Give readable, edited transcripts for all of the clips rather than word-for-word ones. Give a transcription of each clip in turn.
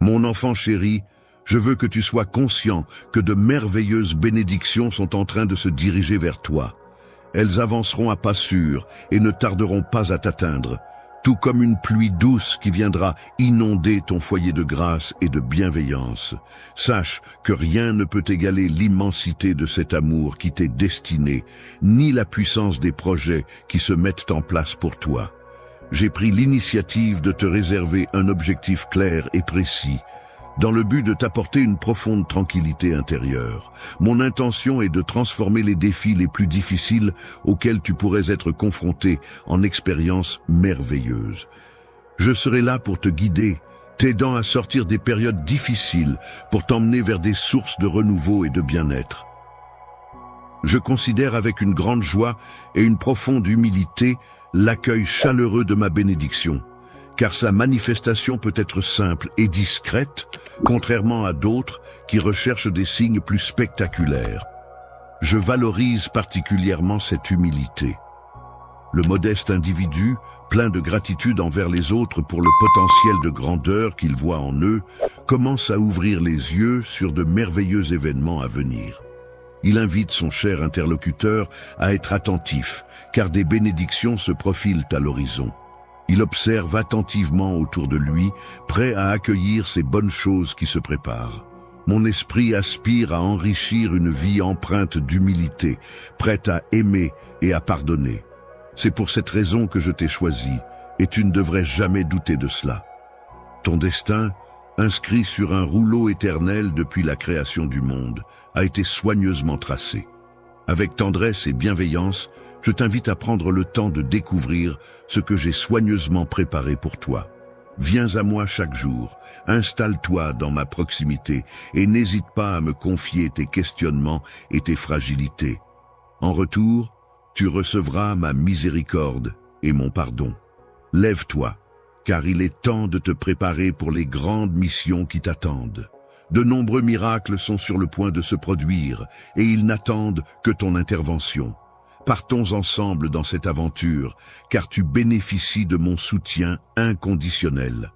Mon enfant chéri, je veux que tu sois conscient que de merveilleuses bénédictions sont en train de se diriger vers toi. Elles avanceront à pas sûrs et ne tarderont pas à t'atteindre, tout comme une pluie douce qui viendra inonder ton foyer de grâce et de bienveillance. Sache que rien ne peut égaler l'immensité de cet amour qui t'est destiné, ni la puissance des projets qui se mettent en place pour toi. J'ai pris l'initiative de te réserver un objectif clair et précis, dans le but de t'apporter une profonde tranquillité intérieure. Mon intention est de transformer les défis les plus difficiles auxquels tu pourrais être confronté en expériences merveilleuses. Je serai là pour te guider, t'aidant à sortir des périodes difficiles pour t'emmener vers des sources de renouveau et de bien-être. Je considère avec une grande joie et une profonde humilité l'accueil chaleureux de ma bénédiction, car sa manifestation peut être simple et discrète, contrairement à d'autres qui recherchent des signes plus spectaculaires. Je valorise particulièrement cette humilité. Le modeste individu, plein de gratitude envers les autres pour le potentiel de grandeur qu'il voit en eux, commence à ouvrir les yeux sur de merveilleux événements à venir. Il invite son cher interlocuteur à être attentif, car des bénédictions se profilent à l'horizon. Il observe attentivement autour de lui, prêt à accueillir ces bonnes choses qui se préparent. Mon esprit aspire à enrichir une vie empreinte d'humilité, prête à aimer et à pardonner. C'est pour cette raison que je t'ai choisi, et tu ne devrais jamais douter de cela. Ton destin, inscrit sur un rouleau éternel depuis la création du monde, a été soigneusement tracé. Avec tendresse et bienveillance, je t'invite à prendre le temps de découvrir ce que j'ai soigneusement préparé pour toi. Viens à moi chaque jour, installe-toi dans ma proximité et n'hésite pas à me confier tes questionnements et tes fragilités. En retour, tu recevras ma miséricorde et mon pardon. Lève-toi, car il est temps de te préparer pour les grandes missions qui t'attendent. De nombreux miracles sont sur le point de se produire et ils n'attendent que ton intervention. Partons ensemble dans cette aventure, car tu bénéficies de mon soutien inconditionnel.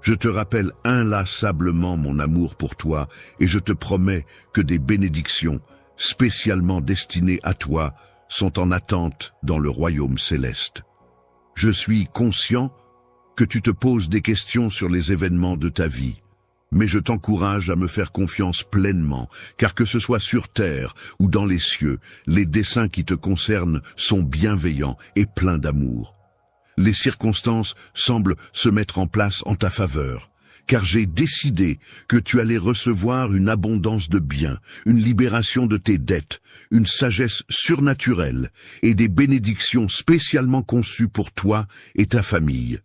Je te rappelle inlassablement mon amour pour toi et je te promets que des bénédictions, spécialement destinées à toi, sont en attente dans le royaume céleste. Je suis conscient que tu te poses des questions sur les événements de ta vie. Mais je t'encourage à me faire confiance pleinement, car que ce soit sur terre ou dans les cieux, les desseins qui te concernent sont bienveillants et pleins d'amour. Les circonstances semblent se mettre en place en ta faveur, car j'ai décidé que tu allais recevoir une abondance de biens, une libération de tes dettes, une sagesse surnaturelle et des bénédictions spécialement conçues pour toi et ta famille.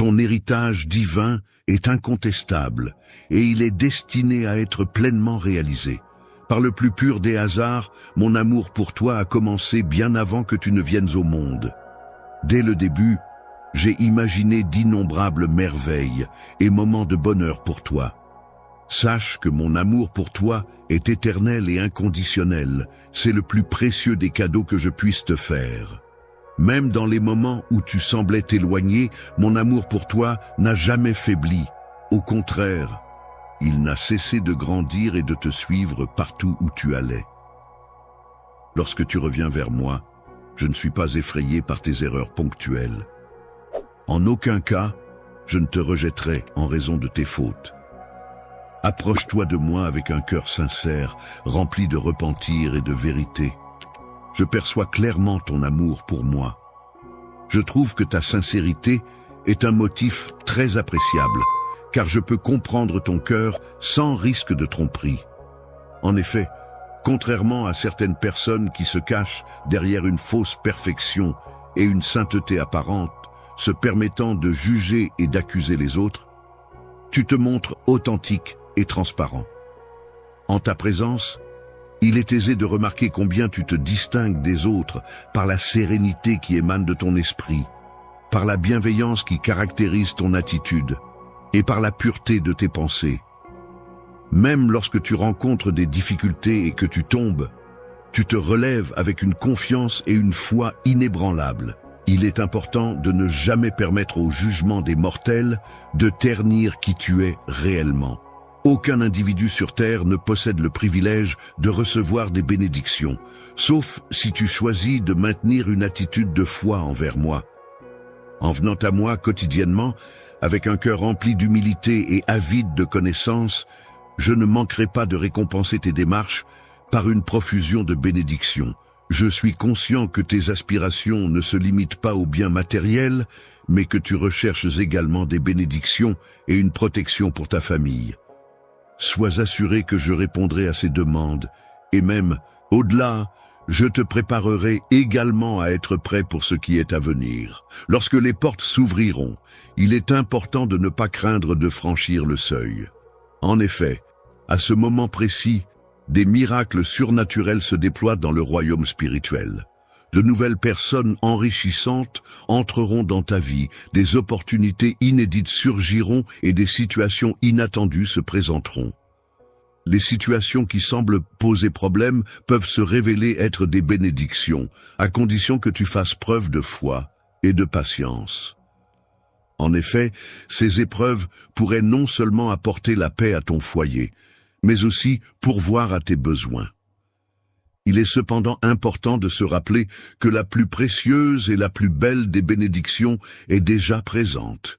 Ton héritage divin est incontestable et il est destiné à être pleinement réalisé. Par le plus pur des hasards, mon amour pour toi a commencé bien avant que tu ne viennes au monde. Dès le début, j'ai imaginé d'innombrables merveilles et moments de bonheur pour toi. Sache que mon amour pour toi est éternel et inconditionnel. C'est le plus précieux des cadeaux que je puisse te faire. Même dans les moments où tu semblais t'éloigner, mon amour pour toi n'a jamais faibli. Au contraire, il n'a cessé de grandir et de te suivre partout où tu allais. Lorsque tu reviens vers moi, je ne suis pas effrayé par tes erreurs ponctuelles. En aucun cas, je ne te rejetterai en raison de tes fautes. Approche-toi de moi avec un cœur sincère, rempli de repentir et de vérité. Je perçois clairement ton amour pour moi. Je trouve que ta sincérité est un motif très appréciable, car je peux comprendre ton cœur sans risque de tromperie. En effet, contrairement à certaines personnes qui se cachent derrière une fausse perfection et une sainteté apparente, se permettant de juger et d'accuser les autres, tu te montres authentique et transparent. En ta présence, il est aisé de remarquer combien tu te distingues des autres par la sérénité qui émane de ton esprit, par la bienveillance qui caractérise ton attitude et par la pureté de tes pensées. Même lorsque tu rencontres des difficultés et que tu tombes, tu te relèves avec une confiance et une foi inébranlables. Il est important de ne jamais permettre au jugement des mortels de ternir qui tu es réellement. Aucun individu sur Terre ne possède le privilège de recevoir des bénédictions, sauf si tu choisis de maintenir une attitude de foi envers moi. En venant à moi quotidiennement, avec un cœur rempli d'humilité et avide de connaissances, je ne manquerai pas de récompenser tes démarches par une profusion de bénédictions. Je suis conscient que tes aspirations ne se limitent pas aux biens matériels, mais que tu recherches également des bénédictions et une protection pour ta famille. Sois assuré que je répondrai à ces demandes, et même, au-delà, je te préparerai également à être prêt pour ce qui est à venir. Lorsque les portes s'ouvriront, il est important de ne pas craindre de franchir le seuil. En effet, à ce moment précis, des miracles surnaturels se déploient dans le royaume spirituel. De nouvelles personnes enrichissantes entreront dans ta vie, des opportunités inédites surgiront et des situations inattendues se présenteront. Les situations qui semblent poser problème peuvent se révéler être des bénédictions, à condition que tu fasses preuve de foi et de patience. En effet, ces épreuves pourraient non seulement apporter la paix à ton foyer, mais aussi pourvoir à tes besoins. Il est cependant important de se rappeler que la plus précieuse et la plus belle des bénédictions est déjà présente.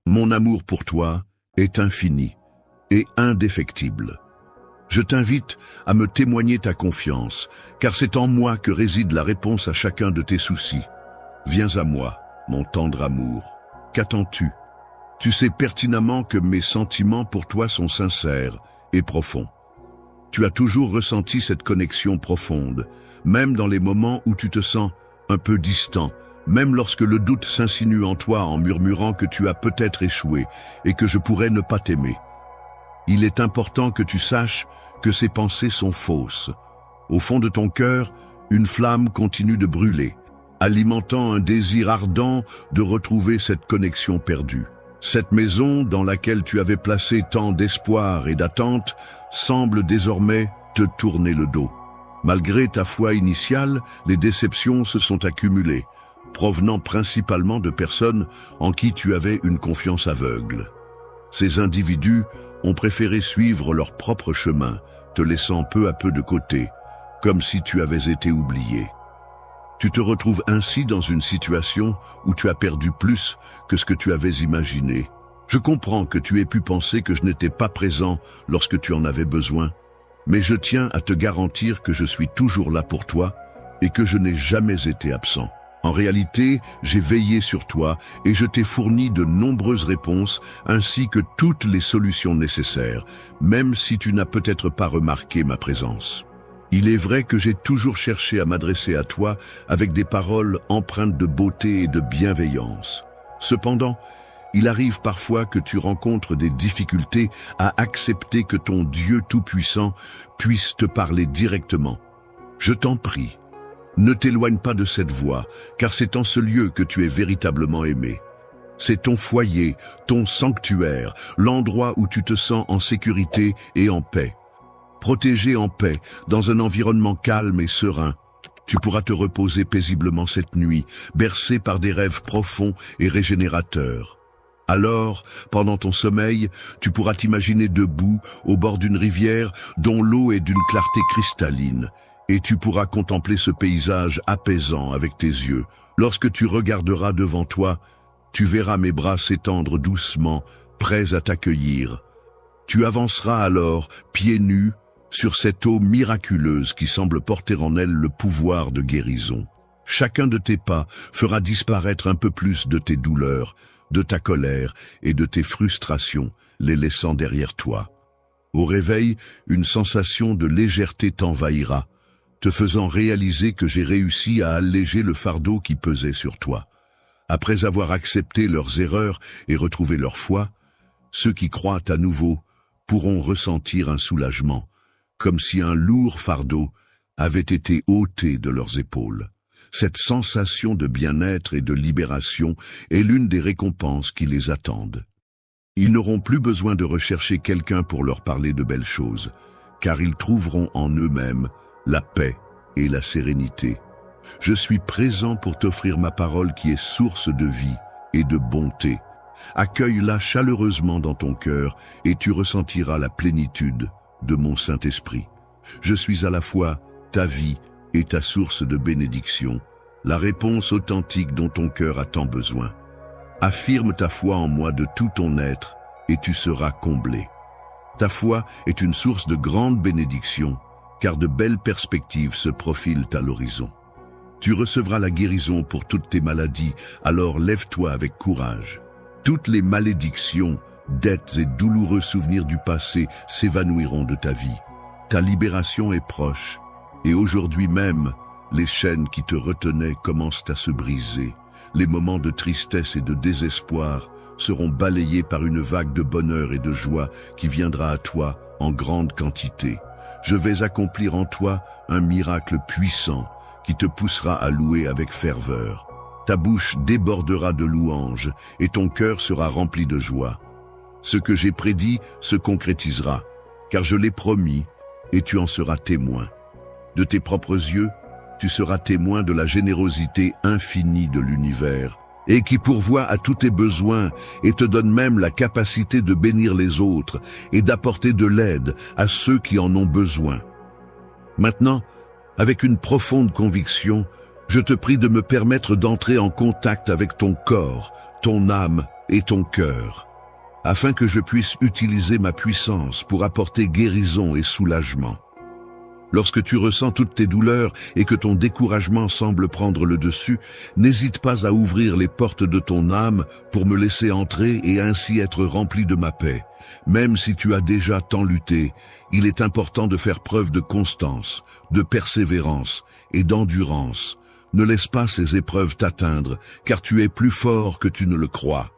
Mon amour pour toi est infini et indéfectible. Je t'invite à me témoigner ta confiance, car c'est en moi que réside la réponse à chacun de tes soucis. Viens à moi, mon tendre amour. Qu'attends-tu? Tu sais pertinemment que mes sentiments pour toi sont sincères et profonds. Tu as toujours ressenti cette connexion profonde, même dans les moments où tu te sens un peu distant, même lorsque le doute s'insinue en toi en murmurant que tu as peut-être échoué et que je pourrais ne pas t'aimer. Il est important que tu saches que ces pensées sont fausses. Au fond de ton cœur, une flamme continue de brûler, alimentant un désir ardent de retrouver cette connexion perdue. Cette maison dans laquelle tu avais placé tant d'espoir et d'attente semble désormais te tourner le dos. Malgré ta foi initiale, les déceptions se sont accumulées, provenant principalement de personnes en qui tu avais une confiance aveugle. Ces individus ont préféré suivre leur propre chemin, te laissant peu à peu de côté, comme si tu avais été oublié. Tu te retrouves ainsi dans une situation où tu as perdu plus que ce que tu avais imaginé. Je comprends que tu aies pu penser que je n'étais pas présent lorsque tu en avais besoin, mais je tiens à te garantir que je suis toujours là pour toi et que je n'ai jamais été absent. En réalité, j'ai veillé sur toi et je t'ai fourni de nombreuses réponses ainsi que toutes les solutions nécessaires, même si tu n'as peut-être pas remarqué ma présence. Il est vrai que j'ai toujours cherché à m'adresser à toi avec des paroles empreintes de beauté et de bienveillance. Cependant, il arrive parfois que tu rencontres des difficultés à accepter que ton Dieu Tout-Puissant puisse te parler directement. Je t'en prie, ne t'éloigne pas de cette voie, car c'est en ce lieu que tu es véritablement aimé. C'est ton foyer, ton sanctuaire, l'endroit où tu te sens en sécurité et en paix. Protégé en paix, dans un environnement calme et serein, tu pourras te reposer paisiblement cette nuit, bercé par des rêves profonds et régénérateurs. Alors, pendant ton sommeil, tu pourras t'imaginer debout au bord d'une rivière dont l'eau est d'une clarté cristalline, et tu pourras contempler ce paysage apaisant avec tes yeux. Lorsque tu regarderas devant toi, tu verras mes bras s'étendre doucement, prêts à t'accueillir. Tu avanceras alors, pieds nus, sur cette eau miraculeuse qui semble porter en elle le pouvoir de guérison. Chacun de tes pas fera disparaître un peu plus de tes douleurs, de ta colère et de tes frustrations, les laissant derrière toi. Au réveil, une sensation de légèreté t'envahira, te faisant réaliser que j'ai réussi à alléger le fardeau qui pesait sur toi. Après avoir accepté leurs erreurs et retrouvé leur foi, ceux qui croient à nouveau pourront ressentir un soulagement, comme si un lourd fardeau avait été ôté de leurs épaules. Cette sensation de bien-être et de libération est l'une des récompenses qui les attendent. Ils n'auront plus besoin de rechercher quelqu'un pour leur parler de belles choses, car ils trouveront en eux-mêmes la paix et la sérénité. Je suis présent pour t'offrir ma parole qui est source de vie et de bonté. Accueille-la chaleureusement dans ton cœur et tu ressentiras la plénitude de mon Saint-Esprit. Je suis à la fois ta vie et ta source de bénédiction, la réponse authentique dont ton cœur a tant besoin. Affirme ta foi en moi de tout ton être et tu seras comblé. Ta foi est une source de grande bénédiction, car de belles perspectives se profilent à l'horizon. Tu recevras la guérison pour toutes tes maladies, alors lève-toi avec courage. Toutes les malédictions, dettes et douloureux souvenirs du passé s'évanouiront de ta vie. Ta libération est proche, et aujourd'hui même, les chaînes qui te retenaient commencent à se briser. Les moments de tristesse et de désespoir seront balayés par une vague de bonheur et de joie qui viendra à toi en grande quantité. Je vais accomplir en toi un miracle puissant qui te poussera à louer avec ferveur. Ta bouche débordera de louanges et ton cœur sera rempli de joie. Ce que j'ai prédit se concrétisera, car je l'ai promis et tu en seras témoin. De tes propres yeux, tu seras témoin de la générosité infinie de l'univers et qui pourvoit à tous tes besoins et te donne même la capacité de bénir les autres et d'apporter de l'aide à ceux qui en ont besoin. Maintenant, avec une profonde conviction, je te prie de me permettre d'entrer en contact avec ton corps, ton âme et ton cœur, afin que je puisse utiliser ma puissance pour apporter guérison et soulagement. Lorsque tu ressens toutes tes douleurs et que ton découragement semble prendre le dessus, n'hésite pas à ouvrir les portes de ton âme pour me laisser entrer et ainsi être rempli de ma paix. Même si tu as déjà tant lutté, il est important de faire preuve de constance, de persévérance et d'endurance. Ne laisse pas ces épreuves t'atteindre, car tu es plus fort que tu ne le crois.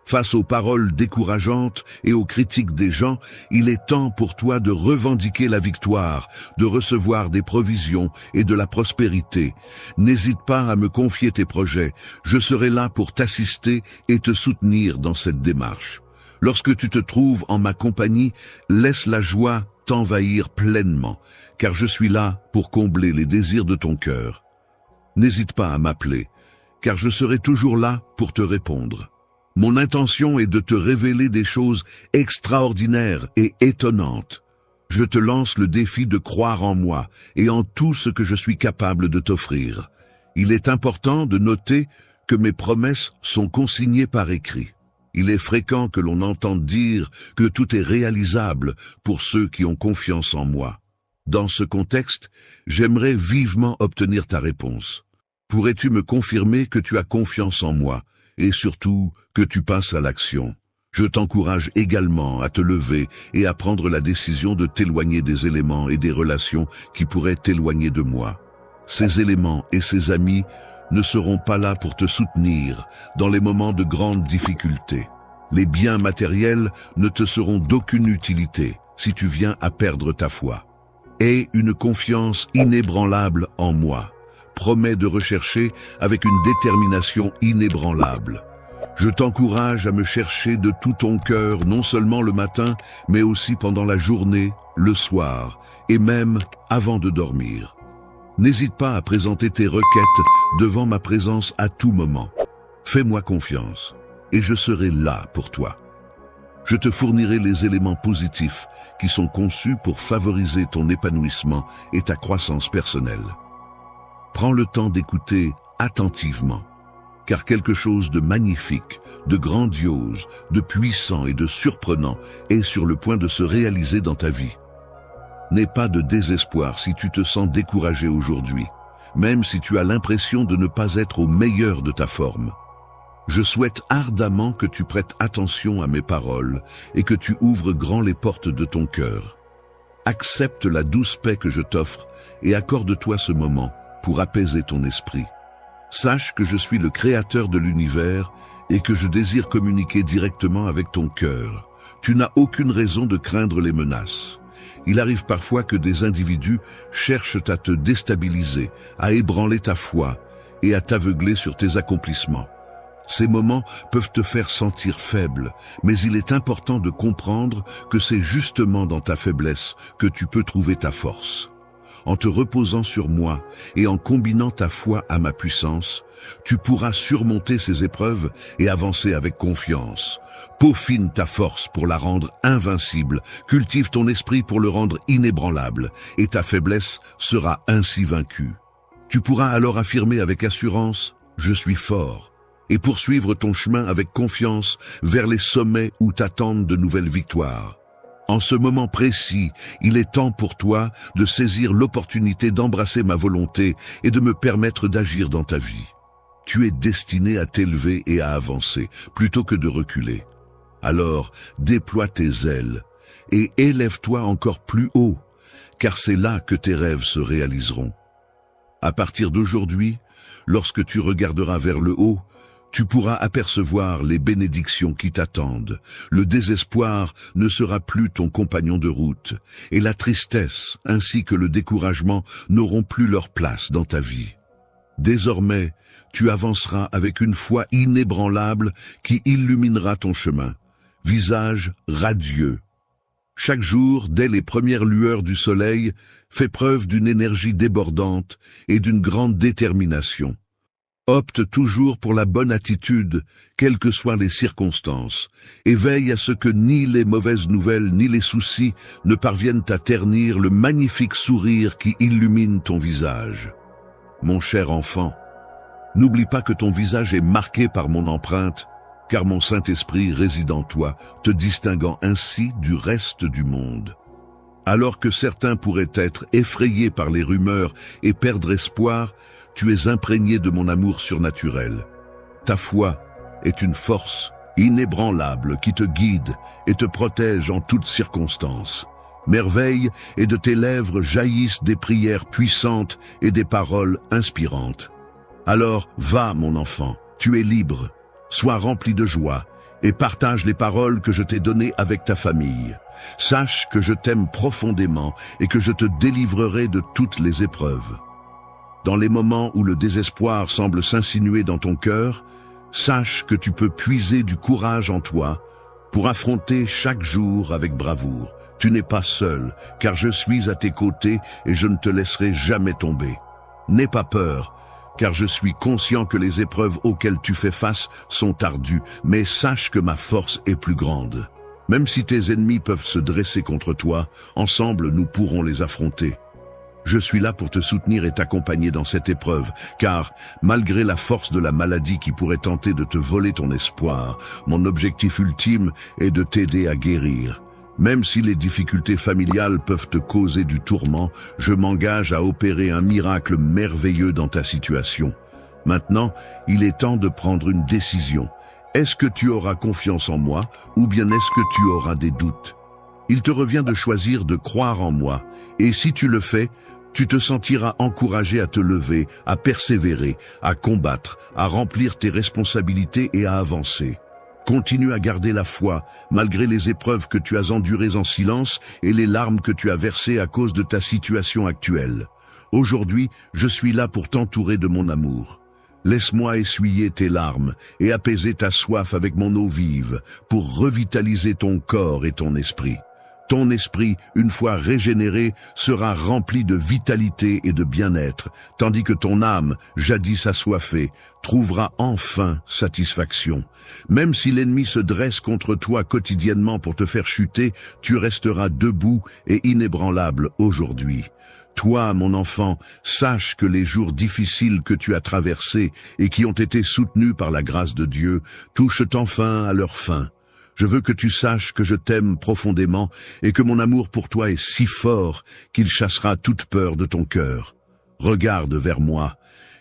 Face aux paroles décourageantes et aux critiques des gens, il est temps pour toi de revendiquer la victoire, de recevoir des provisions et de la prospérité. N'hésite pas à me confier tes projets, je serai là pour t'assister et te soutenir dans cette démarche. Lorsque tu te trouves en ma compagnie, laisse la joie t'envahir pleinement, car je suis là pour combler les désirs de ton cœur. N'hésite pas à m'appeler, car je serai toujours là pour te répondre. Mon intention est de te révéler des choses extraordinaires et étonnantes. Je te lance le défi de croire en moi et en tout ce que je suis capable de t'offrir. Il est important de noter que mes promesses sont consignées par écrit. Il est fréquent que l'on entende dire que tout est réalisable pour ceux qui ont confiance en moi. Dans ce contexte, j'aimerais vivement obtenir ta réponse. Pourrais-tu me confirmer que tu as confiance en moi et surtout que tu passes à l'action? Je t'encourage également à te lever et à prendre la décision de t'éloigner des éléments et des relations qui pourraient t'éloigner de moi. Ces éléments et ces amis ne seront pas là pour te soutenir dans les moments de grande difficulté. Les biens matériels ne te seront d'aucune utilité si tu viens à perdre ta foi. Aie une confiance inébranlable en moi. Promets de rechercher avec une détermination inébranlable. Je t'encourage à me chercher de tout ton cœur, non seulement le matin, mais aussi pendant la journée, le soir, et même avant de dormir. N'hésite pas à présenter tes requêtes devant ma présence à tout moment. Fais-moi confiance, et je serai là pour toi. Je te fournirai les éléments positifs qui sont conçus pour favoriser ton épanouissement et ta croissance personnelle. Prends le temps d'écouter attentivement, car quelque chose de magnifique, de grandiose, de puissant et de surprenant est sur le point de se réaliser dans ta vie. N'aie pas de désespoir si tu te sens découragé aujourd'hui, même si tu as l'impression de ne pas être au meilleur de ta forme. Je souhaite ardemment que tu prêtes attention à mes paroles et que tu ouvres grand les portes de ton cœur. Accepte la douce paix que je t'offre et accorde-toi ce moment pour apaiser ton esprit. Sache que je suis le créateur de l'univers et que je désire communiquer directement avec ton cœur. Tu n'as aucune raison de craindre les menaces. Il arrive parfois que des individus cherchent à te déstabiliser, à ébranler ta foi et à t'aveugler sur tes accomplissements. Ces moments peuvent te faire sentir faible, mais il est important de comprendre que c'est justement dans ta faiblesse que tu peux trouver ta force. en te reposant sur moi et en combinant ta foi à ma puissance, tu pourras surmonter ces épreuves et avancer avec confiance. Peaufine ta force pour la rendre invincible, cultive ton esprit pour le rendre inébranlable, et ta faiblesse sera ainsi vaincue. Tu pourras alors affirmer avec assurance « Je suis fort » et poursuivre ton chemin avec confiance vers les sommets où t'attendent de nouvelles victoires. En ce moment précis, il est temps pour toi de saisir l'opportunité d'embrasser ma volonté et de me permettre d'agir dans ta vie. Tu es destiné à t'élever et à avancer, plutôt que de reculer. Alors, déploie tes ailes et élève-toi encore plus haut, car c'est là que tes rêves se réaliseront. À partir d'aujourd'hui, lorsque tu regarderas vers le haut, tu pourras apercevoir les bénédictions qui t'attendent. Le désespoir ne sera plus ton compagnon de route, et la tristesse ainsi que le découragement n'auront plus leur place dans ta vie. Désormais, tu avanceras avec une foi inébranlable qui illuminera ton chemin, visage radieux. Chaque jour, dès les premières lueurs du soleil, fais preuve d'une énergie débordante et d'une grande détermination. Opte toujours pour la bonne attitude, quelles que soient les circonstances, et veille à ce que ni les mauvaises nouvelles ni les soucis ne parviennent à ternir le magnifique sourire qui illumine ton visage. Mon cher enfant, n'oublie pas que ton visage est marqué par mon empreinte, car mon Saint-Esprit réside en toi, te distinguant ainsi du reste du monde. Alors que certains pourraient être effrayés par les rumeurs et perdre espoir, tu es imprégné de mon amour surnaturel. Ta foi est une force inébranlable qui te guide et te protège en toutes circonstances. Merveille, et de tes lèvres jaillissent des prières puissantes et des paroles inspirantes. Alors va, mon enfant, tu es libre, sois rempli de joie et partage les paroles que je t'ai données avec ta famille. Sache que je t'aime profondément et que je te délivrerai de toutes les épreuves. Dans les moments où le désespoir semble s'insinuer dans ton cœur, sache que tu peux puiser du courage en toi pour affronter chaque jour avec bravoure. Tu n'es pas seul, car je suis à tes côtés et je ne te laisserai jamais tomber. N'aie pas peur, car je suis conscient que les épreuves auxquelles tu fais face sont ardues, mais sache que ma force est plus grande. Même si tes ennemis peuvent se dresser contre toi, ensemble nous pourrons les affronter. Je suis là pour te soutenir et t'accompagner dans cette épreuve, car, malgré la force de la maladie qui pourrait tenter de te voler ton espoir, mon objectif ultime est de t'aider à guérir. Même si les difficultés familiales peuvent te causer du tourment, je m'engage à opérer un miracle merveilleux dans ta situation. Maintenant, il est temps de prendre une décision. Est-ce que tu auras confiance en moi, ou bien est-ce que tu auras des doutes? Il te revient de choisir de croire en moi, et si tu le fais, tu te sentiras encouragé à te lever, à persévérer, à combattre, à remplir tes responsabilités et à avancer. Continue à garder la foi, malgré les épreuves que tu as endurées en silence et les larmes que tu as versées à cause de ta situation actuelle. Aujourd'hui, je suis là pour t'entourer de mon amour. Laisse-moi essuyer tes larmes et apaiser ta soif avec mon eau vive pour revitaliser ton corps et ton esprit. Ton esprit, une fois régénéré, sera rempli de vitalité et de bien-être, tandis que ton âme, jadis assoiffée, trouvera enfin satisfaction. Même si l'ennemi se dresse contre toi quotidiennement pour te faire chuter, tu resteras debout et inébranlable aujourd'hui. Toi, mon enfant, sache que les jours difficiles que tu as traversés et qui ont été soutenus par la grâce de Dieu touchent enfin à leur fin. Je veux que tu saches que je t'aime profondément et que mon amour pour toi est si fort qu'il chassera toute peur de ton cœur. Regarde vers moi,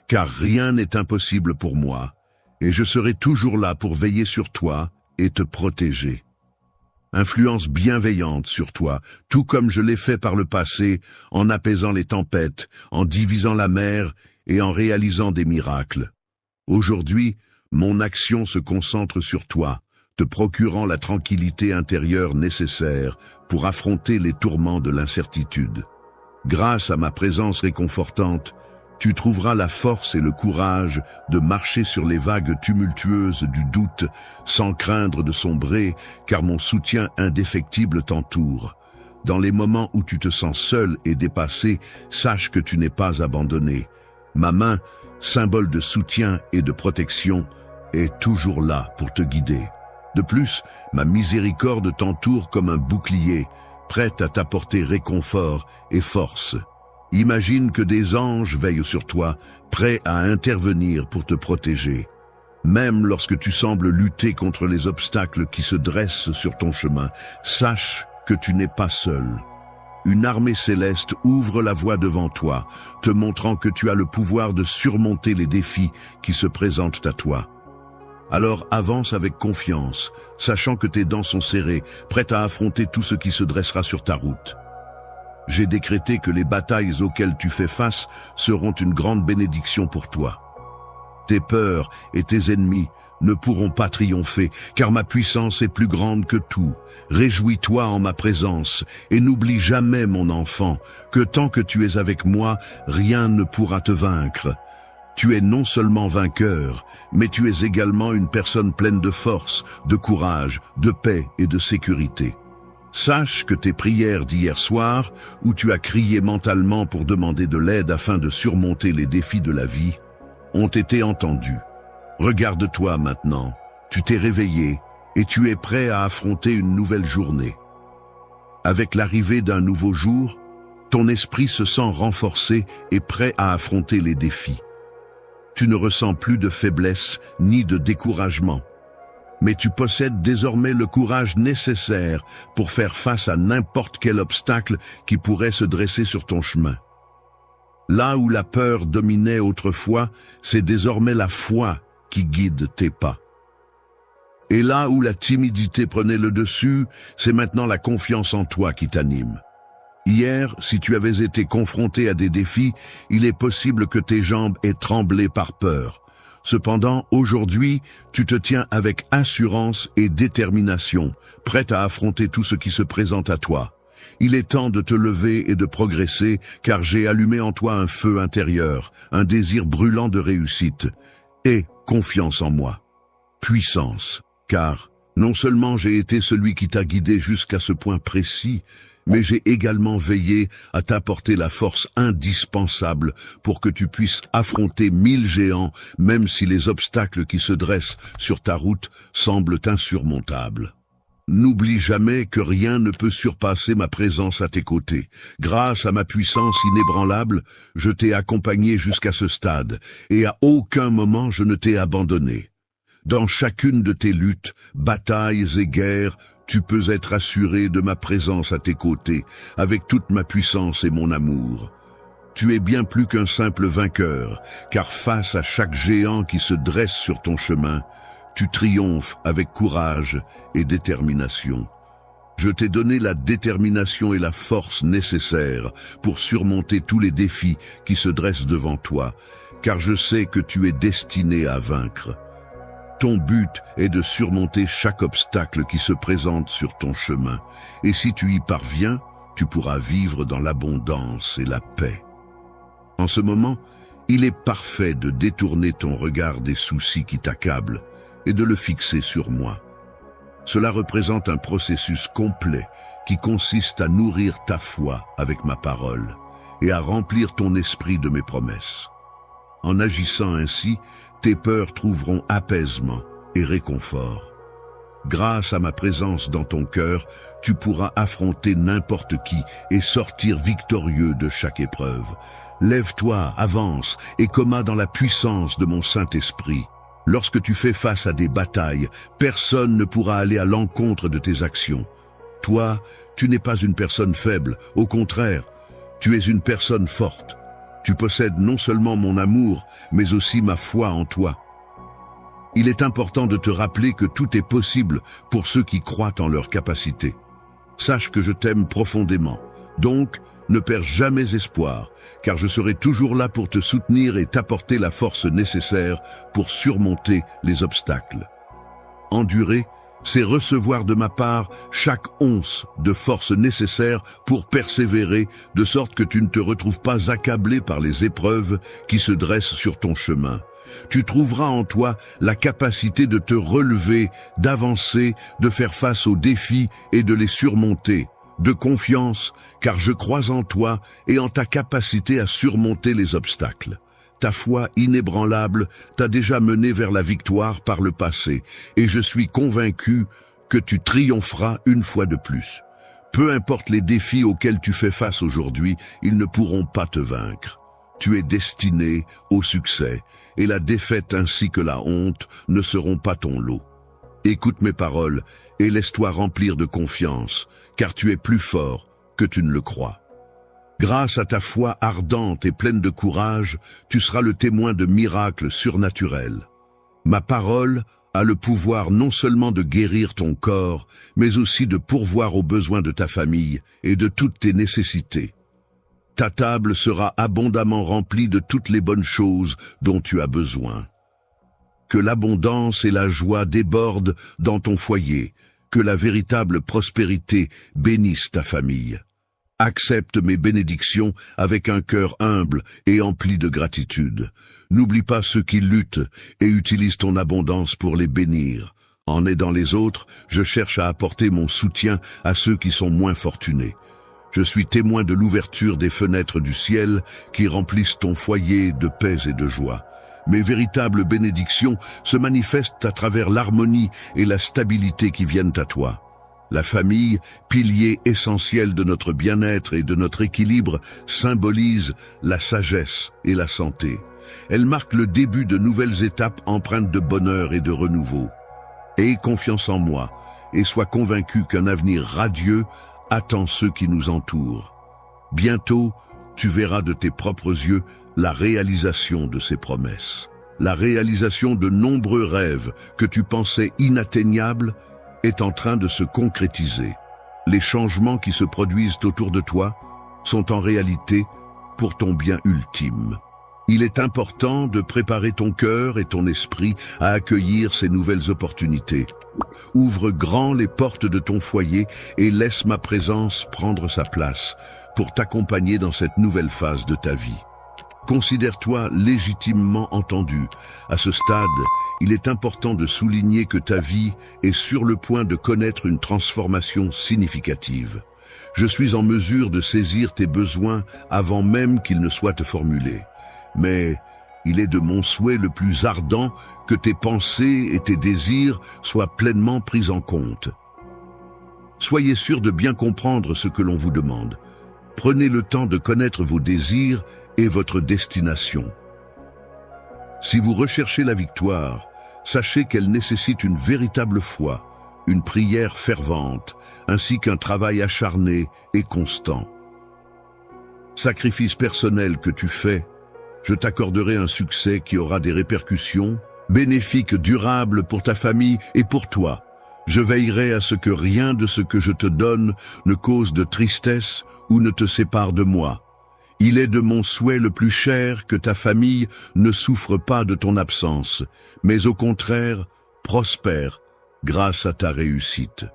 car rien n'est impossible pour moi, et je serai toujours là pour veiller sur toi et te protéger. Influence bienveillante sur toi, tout comme je l'ai fait par le passé, en apaisant les tempêtes, en divisant la mer et en réalisant des miracles. Aujourd'hui, mon action se concentre sur toi, te procurant la tranquillité intérieure nécessaire pour affronter les tourments de l'incertitude. Grâce à ma présence réconfortante, tu trouveras la force et le courage de marcher sur les vagues tumultueuses du doute sans craindre de sombrer, car mon soutien indéfectible t'entoure. Dans les moments où tu te sens seul et dépassé, sache que tu n'es pas abandonné. Ma main, symbole de soutien et de protection, est toujours là pour te guider. De plus, ma miséricorde t'entoure comme un bouclier, prête à t'apporter réconfort et force. Imagine que des anges veillent sur toi, prêts à intervenir pour te protéger. Même lorsque tu sembles lutter contre les obstacles qui se dressent sur ton chemin, sache que tu n'es pas seul. Une armée céleste ouvre la voie devant toi, te montrant que tu as le pouvoir de surmonter les défis qui se présentent à toi. Alors avance avec confiance, sachant que tes dents sont serrées, prête à affronter tout ce qui se dressera sur ta route. J'ai décrété que les batailles auxquelles tu fais face seront une grande bénédiction pour toi. Tes peurs et tes ennemis ne pourront pas triompher, car ma puissance est plus grande que tout. Réjouis-toi en ma présence, et n'oublie jamais, mon enfant, que tant que tu es avec moi, rien ne pourra te vaincre. Tu es non seulement vainqueur, mais tu es également une personne pleine de force, de courage, de paix et de sécurité. Sache que tes prières d'hier soir, où tu as crié mentalement pour demander de l'aide afin de surmonter les défis de la vie, ont été entendues. Regarde-toi maintenant, tu t'es réveillé et tu es prêt à affronter une nouvelle journée. Avec l'arrivée d'un nouveau jour, ton esprit se sent renforcé et prêt à affronter les défis. Tu ne ressens plus de faiblesse ni de découragement, mais tu possèdes désormais le courage nécessaire pour faire face à n'importe quel obstacle qui pourrait se dresser sur ton chemin. Là où la peur dominait autrefois, c'est désormais la foi qui guide tes pas. Et là où la timidité prenait le dessus, c'est maintenant la confiance en toi qui t'anime. Hier, si tu avais été confronté à des défis, il est possible que tes jambes aient tremblé par peur. Cependant, aujourd'hui, tu te tiens avec assurance et détermination, prête à affronter tout ce qui se présente à toi. Il est temps de te lever et de progresser, car j'ai allumé en toi un feu intérieur, un désir brûlant de réussite. Aie confiance en moi. Puissance, car non seulement j'ai été celui qui t'a guidé jusqu'à ce point précis, mais j'ai également veillé à t'apporter la force indispensable pour que tu puisses affronter 1000 géants, même si les obstacles qui se dressent sur ta route semblent insurmontables. N'oublie jamais que rien ne peut surpasser ma présence à tes côtés. Grâce à ma puissance inébranlable, je t'ai accompagné jusqu'à ce stade, et à aucun moment je ne t'ai abandonné. Dans chacune de tes luttes, batailles et guerres, tu peux être assuré de ma présence à tes côtés, avec toute ma puissance et mon amour. Tu es bien plus qu'un simple vainqueur, car face à chaque géant qui se dresse sur ton chemin, tu triomphes avec courage et détermination. Je t'ai donné la détermination et la force nécessaires pour surmonter tous les défis qui se dressent devant toi, car je sais que tu es destiné à vaincre. Ton but est de surmonter chaque obstacle qui se présente sur ton chemin, et si tu y parviens, tu pourras vivre dans l'abondance et la paix. En ce moment, il est parfait de détourner ton regard des soucis qui t'accablent et de le fixer sur moi. Cela représente un processus complet qui consiste à nourrir ta foi avec ma parole et à remplir ton esprit de mes promesses. En agissant ainsi, tes peurs trouveront apaisement et réconfort. Grâce à ma présence dans ton cœur, tu pourras affronter n'importe qui et sortir victorieux de chaque épreuve. Lève-toi, avance et combat dans la puissance de mon Saint-Esprit. Lorsque tu fais face à des batailles, personne ne pourra aller à l'encontre de tes actions. Toi, tu n'es pas une personne faible, au contraire, tu es une personne forte. Tu possèdes non seulement mon amour, mais aussi ma foi en toi. Il est important de te rappeler que tout est possible pour ceux qui croient en leur capacité. Sache que je t'aime profondément, donc ne perds jamais espoir, car je serai toujours là pour te soutenir et t'apporter la force nécessaire pour surmonter les obstacles. Endurer, c'est recevoir de ma part chaque once de force nécessaire pour persévérer, de sorte que tu ne te retrouves pas accablé par les épreuves qui se dressent sur ton chemin. Tu trouveras en toi la capacité de te relever, d'avancer, de faire face aux défis et de les surmonter. de confiance, car je crois en toi et en ta capacité à surmonter les obstacles. Ta foi inébranlable t'a déjà mené vers la victoire par le passé, et je suis convaincu que tu triompheras une fois de plus. Peu importe les défis auxquels tu fais face aujourd'hui, ils ne pourront pas te vaincre. Tu es destiné au succès, et la défaite ainsi que la honte ne seront pas ton lot. Écoute mes paroles et laisse-toi remplir de confiance, car tu es plus fort que tu ne le crois. Grâce à ta foi ardente et pleine de courage, tu seras le témoin de miracles surnaturels. Ma parole a le pouvoir non seulement de guérir ton corps, mais aussi de pourvoir aux besoins de ta famille et de toutes tes nécessités. Ta table sera abondamment remplie de toutes les bonnes choses dont tu as besoin. Que l'abondance et la joie débordent dans ton foyer, que la véritable prospérité bénisse ta famille. Accepte mes bénédictions avec un cœur humble et empli de gratitude. N'oublie pas ceux qui luttent et utilise ton abondance pour les bénir. En aidant les autres, je cherche à apporter mon soutien à ceux qui sont moins fortunés. Je suis témoin de l'ouverture des fenêtres du ciel qui remplissent ton foyer de paix et de joie. Mes véritables bénédictions se manifestent à travers l'harmonie et la stabilité qui viennent à toi. La famille, pilier essentiel de notre bien-être et de notre équilibre, symbolise la sagesse et la santé. Elle marque le début de nouvelles étapes empreintes de bonheur et de renouveau. Aie confiance en moi et sois convaincu qu'un avenir radieux attend ceux qui nous entourent. Bientôt, tu verras de tes propres yeux la réalisation de ces promesses. La réalisation de nombreux rêves que tu pensais inatteignables est en train de se concrétiser. Les changements qui se produisent autour de toi sont en réalité pour ton bien ultime. Il est important de préparer ton cœur et ton esprit à accueillir ces nouvelles opportunités. Ouvre grand les portes de ton foyer et laisse ma présence prendre sa place pour t'accompagner dans cette nouvelle phase de ta vie. Considère-toi légitimement entendu. À ce stade, il est important de souligner que ta vie est sur le point de connaître une transformation significative. Je suis en mesure de saisir tes besoins avant même qu'ils ne soient formulés. Mais il est de mon souhait le plus ardent que tes pensées et tes désirs soient pleinement pris en compte. Soyez sûr de bien comprendre ce que l'on vous demande. Prenez le temps de connaître vos désirs et votre destination. Si vous recherchez la victoire, sachez qu'elle nécessite une véritable foi, une prière fervente, ainsi qu'un travail acharné et constant. Sacrifice personnel que tu fais, je t'accorderai un succès qui aura des répercussions bénéfiques, durables pour ta famille et pour toi. Je veillerai à ce que rien de ce que je te donne ne cause de tristesse ou ne te sépare de moi. Il est de mon souhait le plus cher que ta famille ne souffre pas de ton absence, mais au contraire, prospère grâce à ta réussite.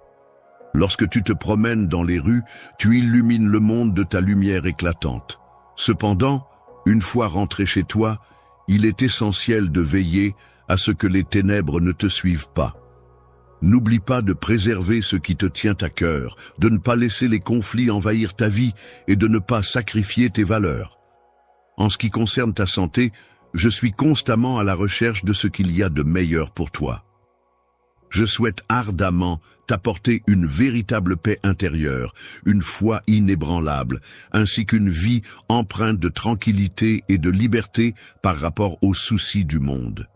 Lorsque tu te promènes dans les rues, tu illumines le monde de ta lumière éclatante. Cependant, une fois rentré chez toi, il est essentiel de veiller à ce que les ténèbres ne te suivent pas. N'oublie pas de préserver ce qui te tient à cœur, de ne pas laisser les conflits envahir ta vie et de ne pas sacrifier tes valeurs. En ce qui concerne ta santé, je suis constamment à la recherche de ce qu'il y a de meilleur pour toi. Je souhaite ardemment t'apporter une véritable paix intérieure, une foi inébranlable, ainsi qu'une vie empreinte de tranquillité et de liberté par rapport aux soucis du monde.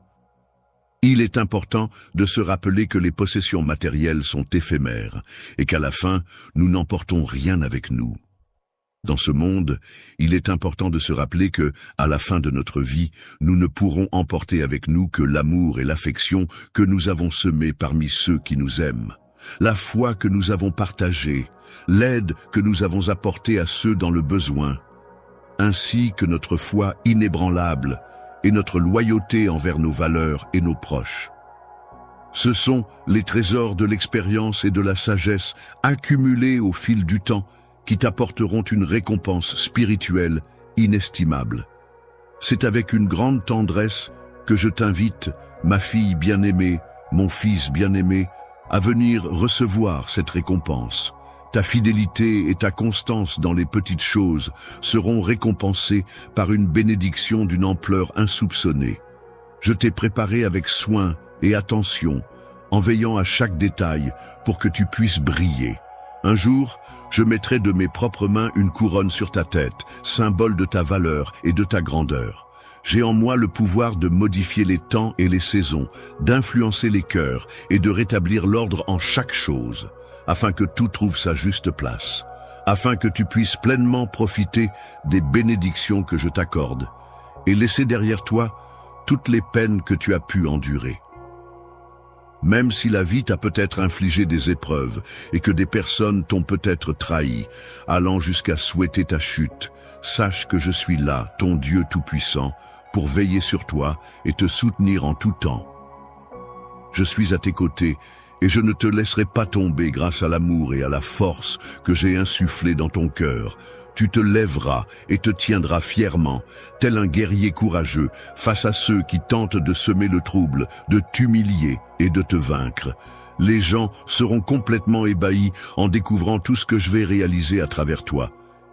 Il est important de se rappeler que les possessions matérielles sont éphémères et qu'à la fin, nous n'emportons rien avec nous. Dans ce monde, il est important de se rappeler que, à la fin de notre vie, nous ne pourrons emporter avec nous que l'amour et l'affection que nous avons semés parmi ceux qui nous aiment, la foi que nous avons partagée, l'aide que nous avons apportée à ceux dans le besoin, ainsi que notre foi inébranlable et notre loyauté envers nos valeurs et nos proches. Ce sont les trésors de l'expérience et de la sagesse accumulés au fil du temps qui t'apporteront une récompense spirituelle inestimable. C'est avec une grande tendresse que je t'invite, ma fille bien-aimée, mon fils bien-aimé, à venir recevoir cette récompense. Ta fidélité et ta constance dans les petites choses seront récompensées par une bénédiction d'une ampleur insoupçonnée. Je t'ai préparé avec soin et attention, en veillant à chaque détail pour que tu puisses briller. Un jour, je mettrai de mes propres mains une couronne sur ta tête, symbole de ta valeur et de ta grandeur. J'ai en moi le pouvoir de modifier les temps et les saisons, d'influencer les cœurs et de rétablir l'ordre en chaque chose, afin que tout trouve sa juste place, afin que tu puisses pleinement profiter des bénédictions que je t'accorde et laisser derrière toi toutes les peines que tu as pu endurer. Même si la vie t'a peut-être infligé des épreuves et que des personnes t'ont peut-être trahi, allant jusqu'à souhaiter ta chute, sache que je suis là, ton Dieu Tout-Puissant, pour veiller sur toi et te soutenir en tout temps. Je suis à tes côtés et je ne te laisserai pas tomber grâce à l'amour et à la force que j'ai insufflé dans ton cœur. Tu te lèveras et te tiendras fièrement, tel un guerrier courageux, face à ceux qui tentent de semer le trouble, de t'humilier et de te vaincre. Les gens seront complètement ébahis en découvrant tout ce que je vais réaliser à travers toi.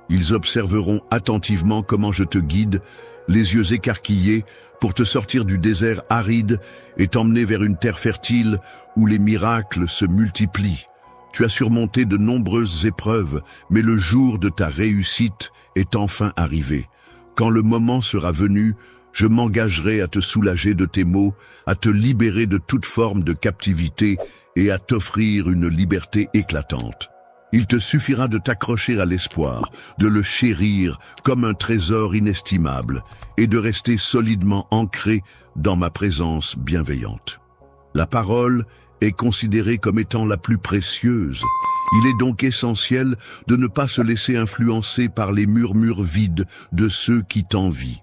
Ils observeront attentivement comment je te guide, les yeux écarquillés, pour te sortir du désert aride et t'emmener vers une terre fertile où les miracles se multiplient. Tu as surmonté de nombreuses épreuves, mais le jour de ta réussite est enfin arrivé. Quand le moment sera venu, je m'engagerai à te soulager de tes maux, à te libérer de toute forme de captivité et à t'offrir une liberté éclatante. Il te suffira de t'accrocher à l'espoir, de le chérir comme un trésor inestimable et de rester solidement ancré dans ma présence bienveillante. La parole est considérée comme étant la plus précieuse. Il est donc essentiel de ne pas se laisser influencer par les murmures vides de ceux qui t'envient.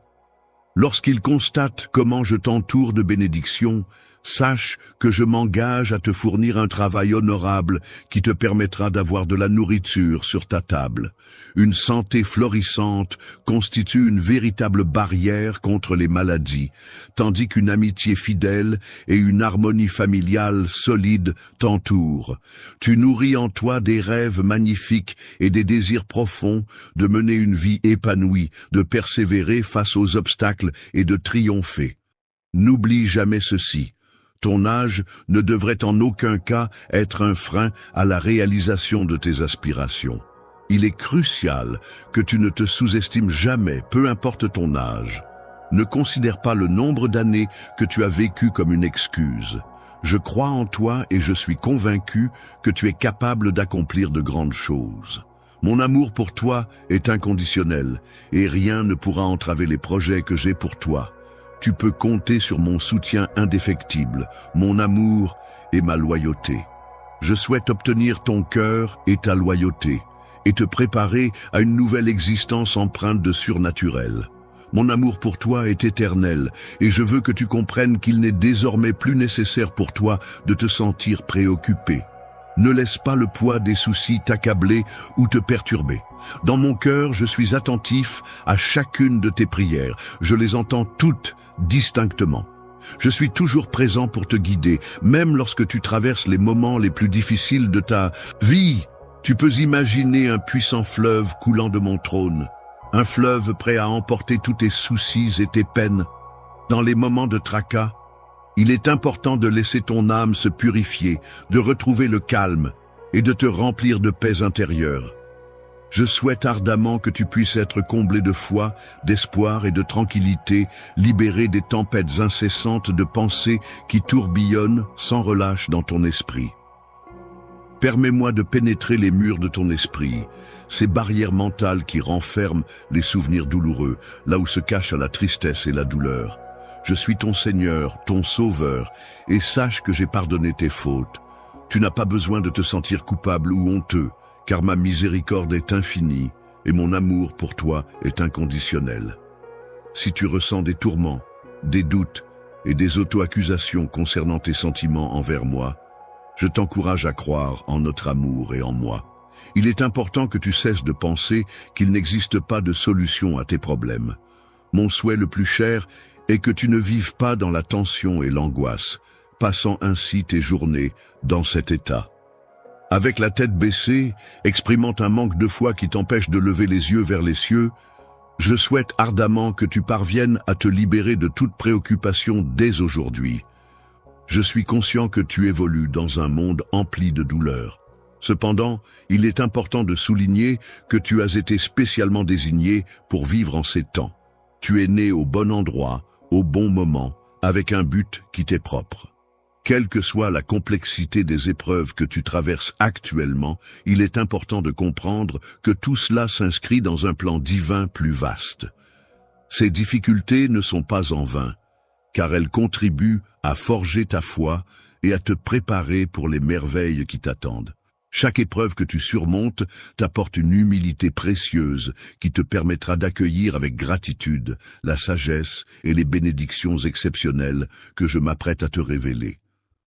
Lorsqu'ils constatent comment je t'entoure de bénédictions, sache que je m'engage à te fournir un travail honorable qui te permettra d'avoir de la nourriture sur ta table. Une santé florissante constitue une véritable barrière contre les maladies, tandis qu'une amitié fidèle et une harmonie familiale solide t'entourent. Tu nourris en toi des rêves magnifiques et des désirs profonds de mener une vie épanouie, de persévérer face aux obstacles et de triompher. N'oublie jamais ceci. Ton âge ne devrait en aucun cas être un frein à la réalisation de tes aspirations. Il est crucial que tu ne te sous-estimes jamais, peu importe ton âge. Ne considère pas le nombre d'années que tu as vécu comme une excuse. Je crois en toi et je suis convaincu que tu es capable d'accomplir de grandes choses. Mon amour pour toi est inconditionnel et rien ne pourra entraver les projets que j'ai pour toi. Tu peux compter sur mon soutien indéfectible, mon amour et ma loyauté. Je souhaite obtenir ton cœur et ta loyauté, et te préparer à une nouvelle existence empreinte de surnaturel. Mon amour pour toi est éternel, et je veux que tu comprennes qu'il n'est désormais plus nécessaire pour toi de te sentir préoccupé. Ne laisse pas le poids des soucis t'accabler ou te perturber. Dans mon cœur, je suis attentif à chacune de tes prières. Je les entends toutes distinctement. Je suis toujours présent pour te guider, même lorsque tu traverses les moments les plus difficiles de ta vie. Tu peux imaginer un puissant fleuve coulant de mon trône, un fleuve prêt à emporter tous tes soucis et tes peines. Dans les moments de tracas, il est important de laisser ton âme se purifier, de retrouver le calme et de te remplir de paix intérieure. Je souhaite ardemment que tu puisses être comblé de foi, d'espoir et de tranquillité, libéré des tempêtes incessantes de pensées qui tourbillonnent sans relâche dans ton esprit. Permets-moi de pénétrer les murs de ton esprit, ces barrières mentales qui renferment les souvenirs douloureux, là où se cachent la tristesse et la douleur. Je suis ton Seigneur, ton Sauveur, et sache que j'ai pardonné tes fautes. Tu n'as pas besoin de te sentir coupable ou honteux, car ma miséricorde est infinie et mon amour pour toi est inconditionnel. Si tu ressens des tourments, des doutes et des auto-accusations concernant tes sentiments envers moi, je t'encourage à croire en notre amour et en moi. Il est important que tu cesses de penser qu'il n'existe pas de solution à tes problèmes. Mon souhait le plus cher est que tu ne vives pas dans la tension et l'angoisse, passant ainsi tes journées dans cet état. Avec la tête baissée, exprimant un manque de foi qui t'empêche de lever les yeux vers les cieux, je souhaite ardemment que tu parviennes à te libérer de toute préoccupation dès aujourd'hui. Je suis conscient que tu évolues dans un monde empli de douleurs. Cependant, il est important de souligner que tu as été spécialement désigné pour vivre en ces temps. Tu es né au bon endroit, au bon moment, avec un but qui t'est propre. Quelle que soit la complexité des épreuves que tu traverses actuellement, il est important de comprendre que tout cela s'inscrit dans un plan divin plus vaste. Ces difficultés ne sont pas en vain, car elles contribuent à forger ta foi et à te préparer pour les merveilles qui t'attendent. Chaque épreuve que tu surmontes t'apporte une humilité précieuse qui te permettra d'accueillir avec gratitude la sagesse et les bénédictions exceptionnelles que je m'apprête à te révéler.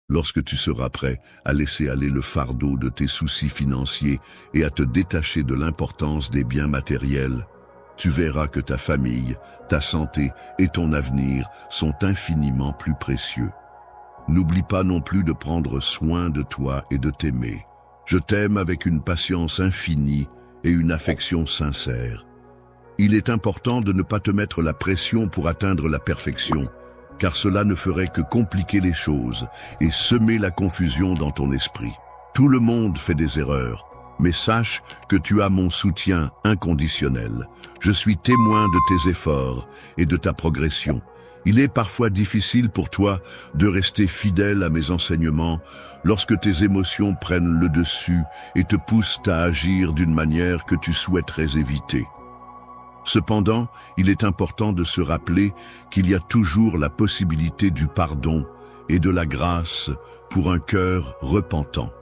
Lorsque tu seras prêt à laisser aller le fardeau de tes soucis financiers et à te détacher de l'importance des biens matériels, tu verras que ta famille, ta santé et ton avenir sont infiniment plus précieux. N'oublie pas non plus de prendre soin de toi et de t'aimer. Je t'aime avec une patience infinie et une affection sincère. Il est important de ne pas te mettre la pression pour atteindre la perfection, car cela ne ferait que compliquer les choses et semer la confusion dans ton esprit. Tout le monde fait des erreurs, mais sache que tu as mon soutien inconditionnel. Je suis témoin de tes efforts et de ta progression. Il est parfois difficile pour toi de rester fidèle à mes enseignements lorsque tes émotions prennent le dessus et te poussent à agir d'une manière que tu souhaiterais éviter. Cependant, il est important de se rappeler qu'il y a toujours la possibilité du pardon et de la grâce pour un cœur repentant.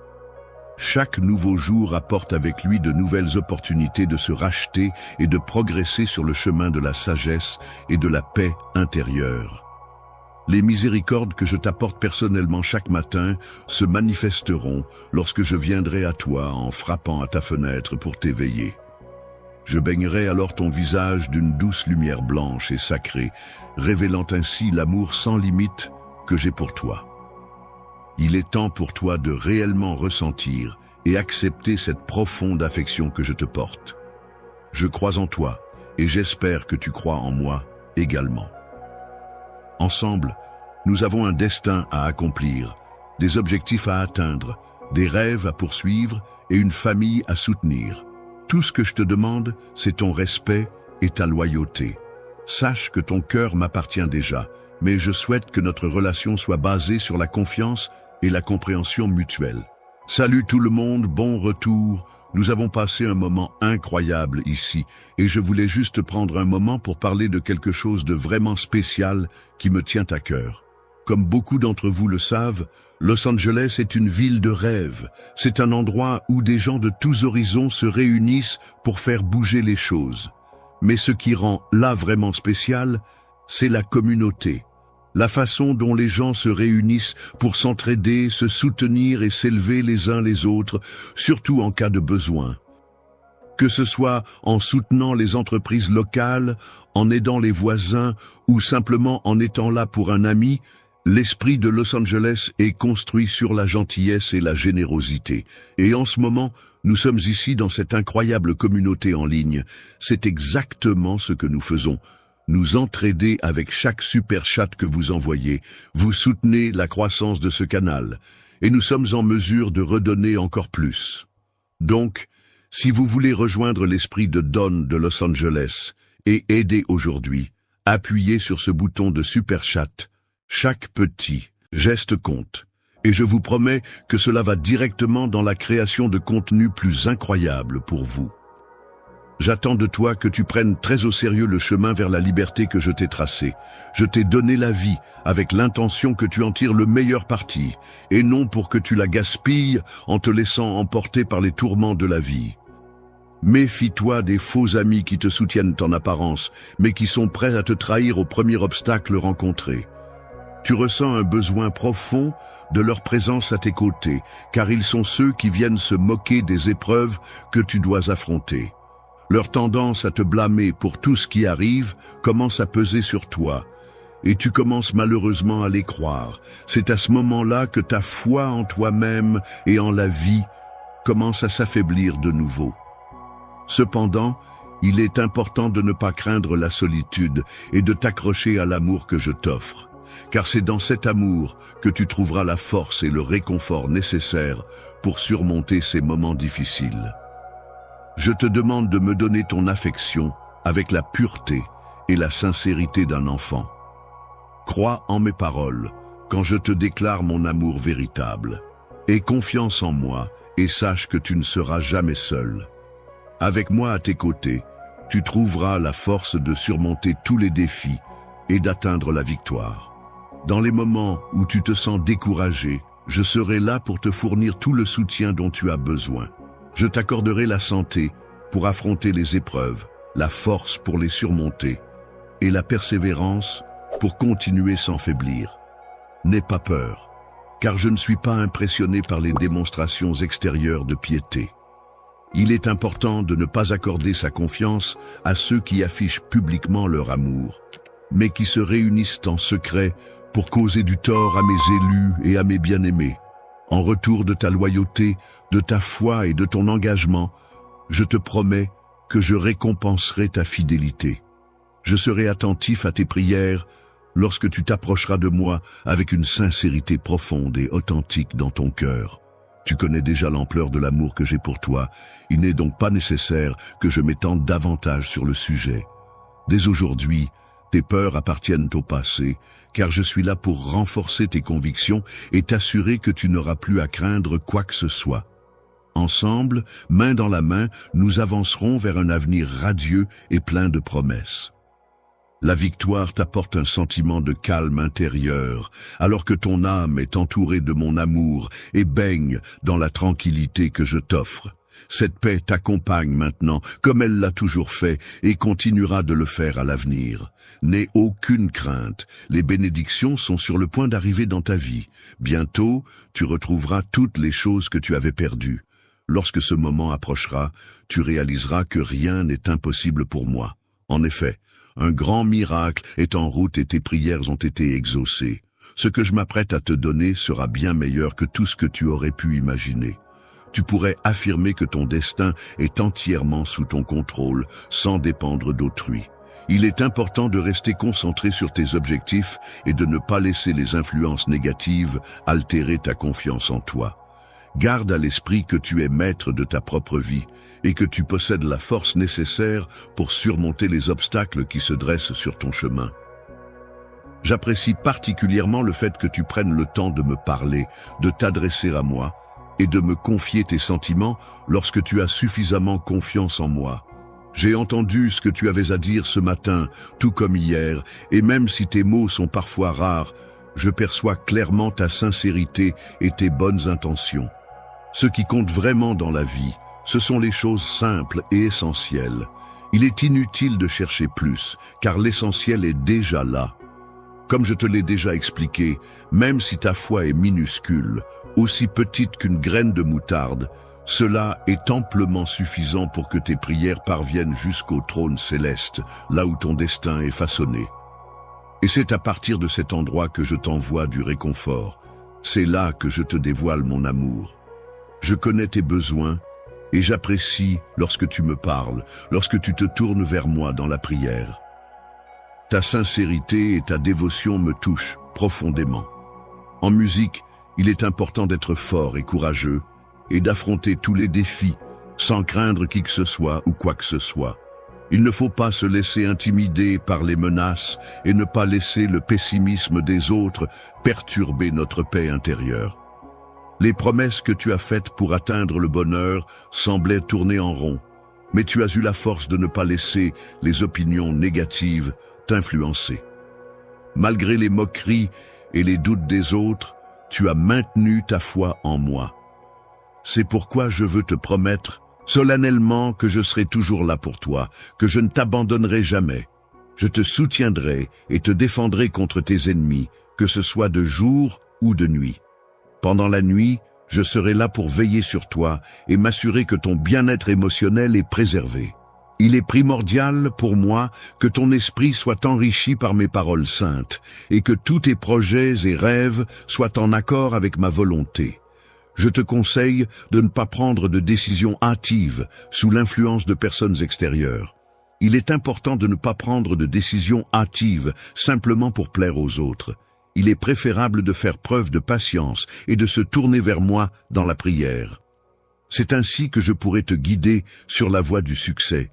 Chaque nouveau jour apporte avec lui de nouvelles opportunités de se racheter et de progresser sur le chemin de la sagesse et de la paix intérieure. Les miséricordes que je t'apporte personnellement chaque matin se manifesteront lorsque je viendrai à toi en frappant à ta fenêtre pour t'éveiller. Je baignerai alors ton visage d'une douce lumière blanche et sacrée, révélant ainsi l'amour sans limite que j'ai pour toi. Il est temps pour toi de réellement ressentir et accepter cette profonde affection que je te porte. Je crois en toi et j'espère que tu crois en moi également. Ensemble, nous avons un destin à accomplir, des objectifs à atteindre, des rêves à poursuivre et une famille à soutenir. Tout ce que je te demande, c'est ton respect et ta loyauté. Sache que ton cœur m'appartient déjà, mais je souhaite que notre relation soit basée sur la confiance et la compréhension mutuelle. Salut tout le monde, bon retour. Nous avons passé un moment incroyable ici, et je voulais juste prendre un moment pour parler de quelque chose de vraiment spécial qui me tient à cœur. Comme beaucoup d'entre vous le savent, Los Angeles est une ville de rêve. C'est un endroit où des gens de tous horizons se réunissent pour faire bouger les choses. Mais ce qui rend là vraiment spécial, c'est la communauté. La façon dont les gens se réunissent pour s'entraider, se soutenir et s'élever les uns les autres, surtout en cas de besoin. Que ce soit en soutenant les entreprises locales, en aidant les voisins ou simplement en étant là pour un ami, l'esprit de Los Angeles est construit sur la gentillesse et la générosité. Et en ce moment, nous sommes ici dans cette incroyable communauté en ligne. C'est exactement ce que nous faisons. Nous entraider avec chaque super chat que vous envoyez. Vous soutenez la croissance de ce canal. Et nous sommes en mesure de redonner encore plus. Donc, si vous voulez rejoindre l'esprit de Don de Los Angeles et aider aujourd'hui, appuyez sur ce bouton de super chat. Chaque petit geste compte. Et je vous promets que cela va directement dans la création de contenus plus incroyables pour vous. J'attends de toi que tu prennes très au sérieux le chemin vers la liberté que je t'ai tracé. Je t'ai donné la vie avec l'intention que tu en tires le meilleur parti, et non pour que tu la gaspilles en te laissant emporter par les tourments de la vie. Méfie-toi des faux amis qui te soutiennent en apparence, mais qui sont prêts à te trahir au premier obstacle rencontré. Tu ressens un besoin profond de leur présence à tes côtés, car ils sont ceux qui viennent se moquer des épreuves que tu dois affronter. Leur tendance à te blâmer pour tout ce qui arrive commence à peser sur toi, et tu commences malheureusement à les croire. C'est à ce moment-là que ta foi en toi-même et en la vie commence à s'affaiblir de nouveau. Cependant, il est important de ne pas craindre la solitude et de t'accrocher à l'amour que je t'offre, car c'est dans cet amour que tu trouveras la force et le réconfort nécessaires pour surmonter ces moments difficiles. Je te demande de me donner ton affection avec la pureté et la sincérité d'un enfant. Crois en mes paroles quand je te déclare mon amour véritable. Aie confiance en moi et sache que tu ne seras jamais seul. Avec moi à tes côtés, tu trouveras la force de surmonter tous les défis et d'atteindre la victoire. Dans les moments où tu te sens découragé, je serai là pour te fournir tout le soutien dont tu as besoin. Je t'accorderai la santé pour affronter les épreuves, la force pour les surmonter et la persévérance pour continuer sans faiblir. N'aie pas peur, car je ne suis pas impressionné par les démonstrations extérieures de piété. Il est important de ne pas accorder sa confiance à ceux qui affichent publiquement leur amour, mais qui se réunissent en secret pour causer du tort à mes élus et à mes bien-aimés. En retour de ta loyauté, de ta foi et de ton engagement, je te promets que je récompenserai ta fidélité. Je serai attentif à tes prières lorsque tu t'approcheras de moi avec une sincérité profonde et authentique dans ton cœur. Tu connais déjà l'ampleur de l'amour que j'ai pour toi, il n'est donc pas nécessaire que je m'étende davantage sur le sujet. Dès aujourd'hui, tes peurs appartiennent au passé, car je suis là pour renforcer tes convictions et t'assurer que tu n'auras plus à craindre quoi que ce soit. Ensemble, main dans la main, nous avancerons vers un avenir radieux et plein de promesses. La victoire t'apporte un sentiment de calme intérieur, alors que ton âme est entourée de mon amour et baigne dans la tranquillité que je t'offre. Cette paix t'accompagne maintenant, comme elle l'a toujours fait, et continuera de le faire à l'avenir. N'aie aucune crainte, les bénédictions sont sur le point d'arriver dans ta vie. Bientôt, tu retrouveras toutes les choses que tu avais perdues. Lorsque ce moment approchera, tu réaliseras que rien n'est impossible pour moi. En effet, un grand miracle est en route et tes prières ont été exaucées. Ce que je m'apprête à te donner sera bien meilleur que tout ce que tu aurais pu imaginer. Tu pourrais affirmer que ton destin est entièrement sous ton contrôle, sans dépendre d'autrui. Il est important de rester concentré sur tes objectifs et de ne pas laisser les influences négatives altérer ta confiance en toi. Garde à l'esprit que tu es maître de ta propre vie et que tu possèdes la force nécessaire pour surmonter les obstacles qui se dressent sur ton chemin. J'apprécie particulièrement le fait que tu prennes le temps de me parler, de t'adresser à moi et de me confier tes sentiments lorsque tu as suffisamment confiance en moi. J'ai entendu ce que tu avais à dire ce matin, tout comme hier, et même si tes mots sont parfois rares, je perçois clairement ta sincérité et tes bonnes intentions. Ce qui compte vraiment dans la vie, ce sont les choses simples et essentielles. Il est inutile de chercher plus, car l'essentiel est déjà là. Comme je te l'ai déjà expliqué, même si ta foi est minuscule, aussi petite qu'une graine de moutarde, cela est amplement suffisant pour que tes prières parviennent jusqu'au trône céleste, là où ton destin est façonné. Et c'est à partir de cet endroit que je t'envoie du réconfort. C'est là que je te dévoile mon amour. Je connais tes besoins et j'apprécie lorsque tu me parles, lorsque tu te tournes vers moi dans la prière. Ta sincérité et ta dévotion me touchent profondément. En musique, il est important d'être fort et courageux et d'affronter tous les défis sans craindre qui que ce soit ou quoi que ce soit. Il ne faut pas se laisser intimider par les menaces et ne pas laisser le pessimisme des autres perturber notre paix intérieure. Les promesses que tu as faites pour atteindre le bonheur semblaient tourner en rond, mais tu as eu la force de ne pas laisser les opinions négatives t'influencer. Malgré les moqueries et les doutes des autres, tu as maintenu ta foi en moi. C'est pourquoi je veux te promettre solennellement que je serai toujours là pour toi, que je ne t'abandonnerai jamais. Je te soutiendrai et te défendrai contre tes ennemis, que ce soit de jour ou de nuit. Pendant la nuit, je serai là pour veiller sur toi et m'assurer que ton bien-être émotionnel est préservé. Il est primordial pour moi que ton esprit soit enrichi par mes paroles saintes et que tous tes projets et rêves soient en accord avec ma volonté. Je te conseille de ne pas prendre de décisions hâtives sous l'influence de personnes extérieures. Il est important de ne pas prendre de décisions hâtives simplement pour plaire aux autres. Il est préférable de faire preuve de patience et de se tourner vers moi dans la prière. C'est ainsi que je pourrai te guider sur la voie du succès.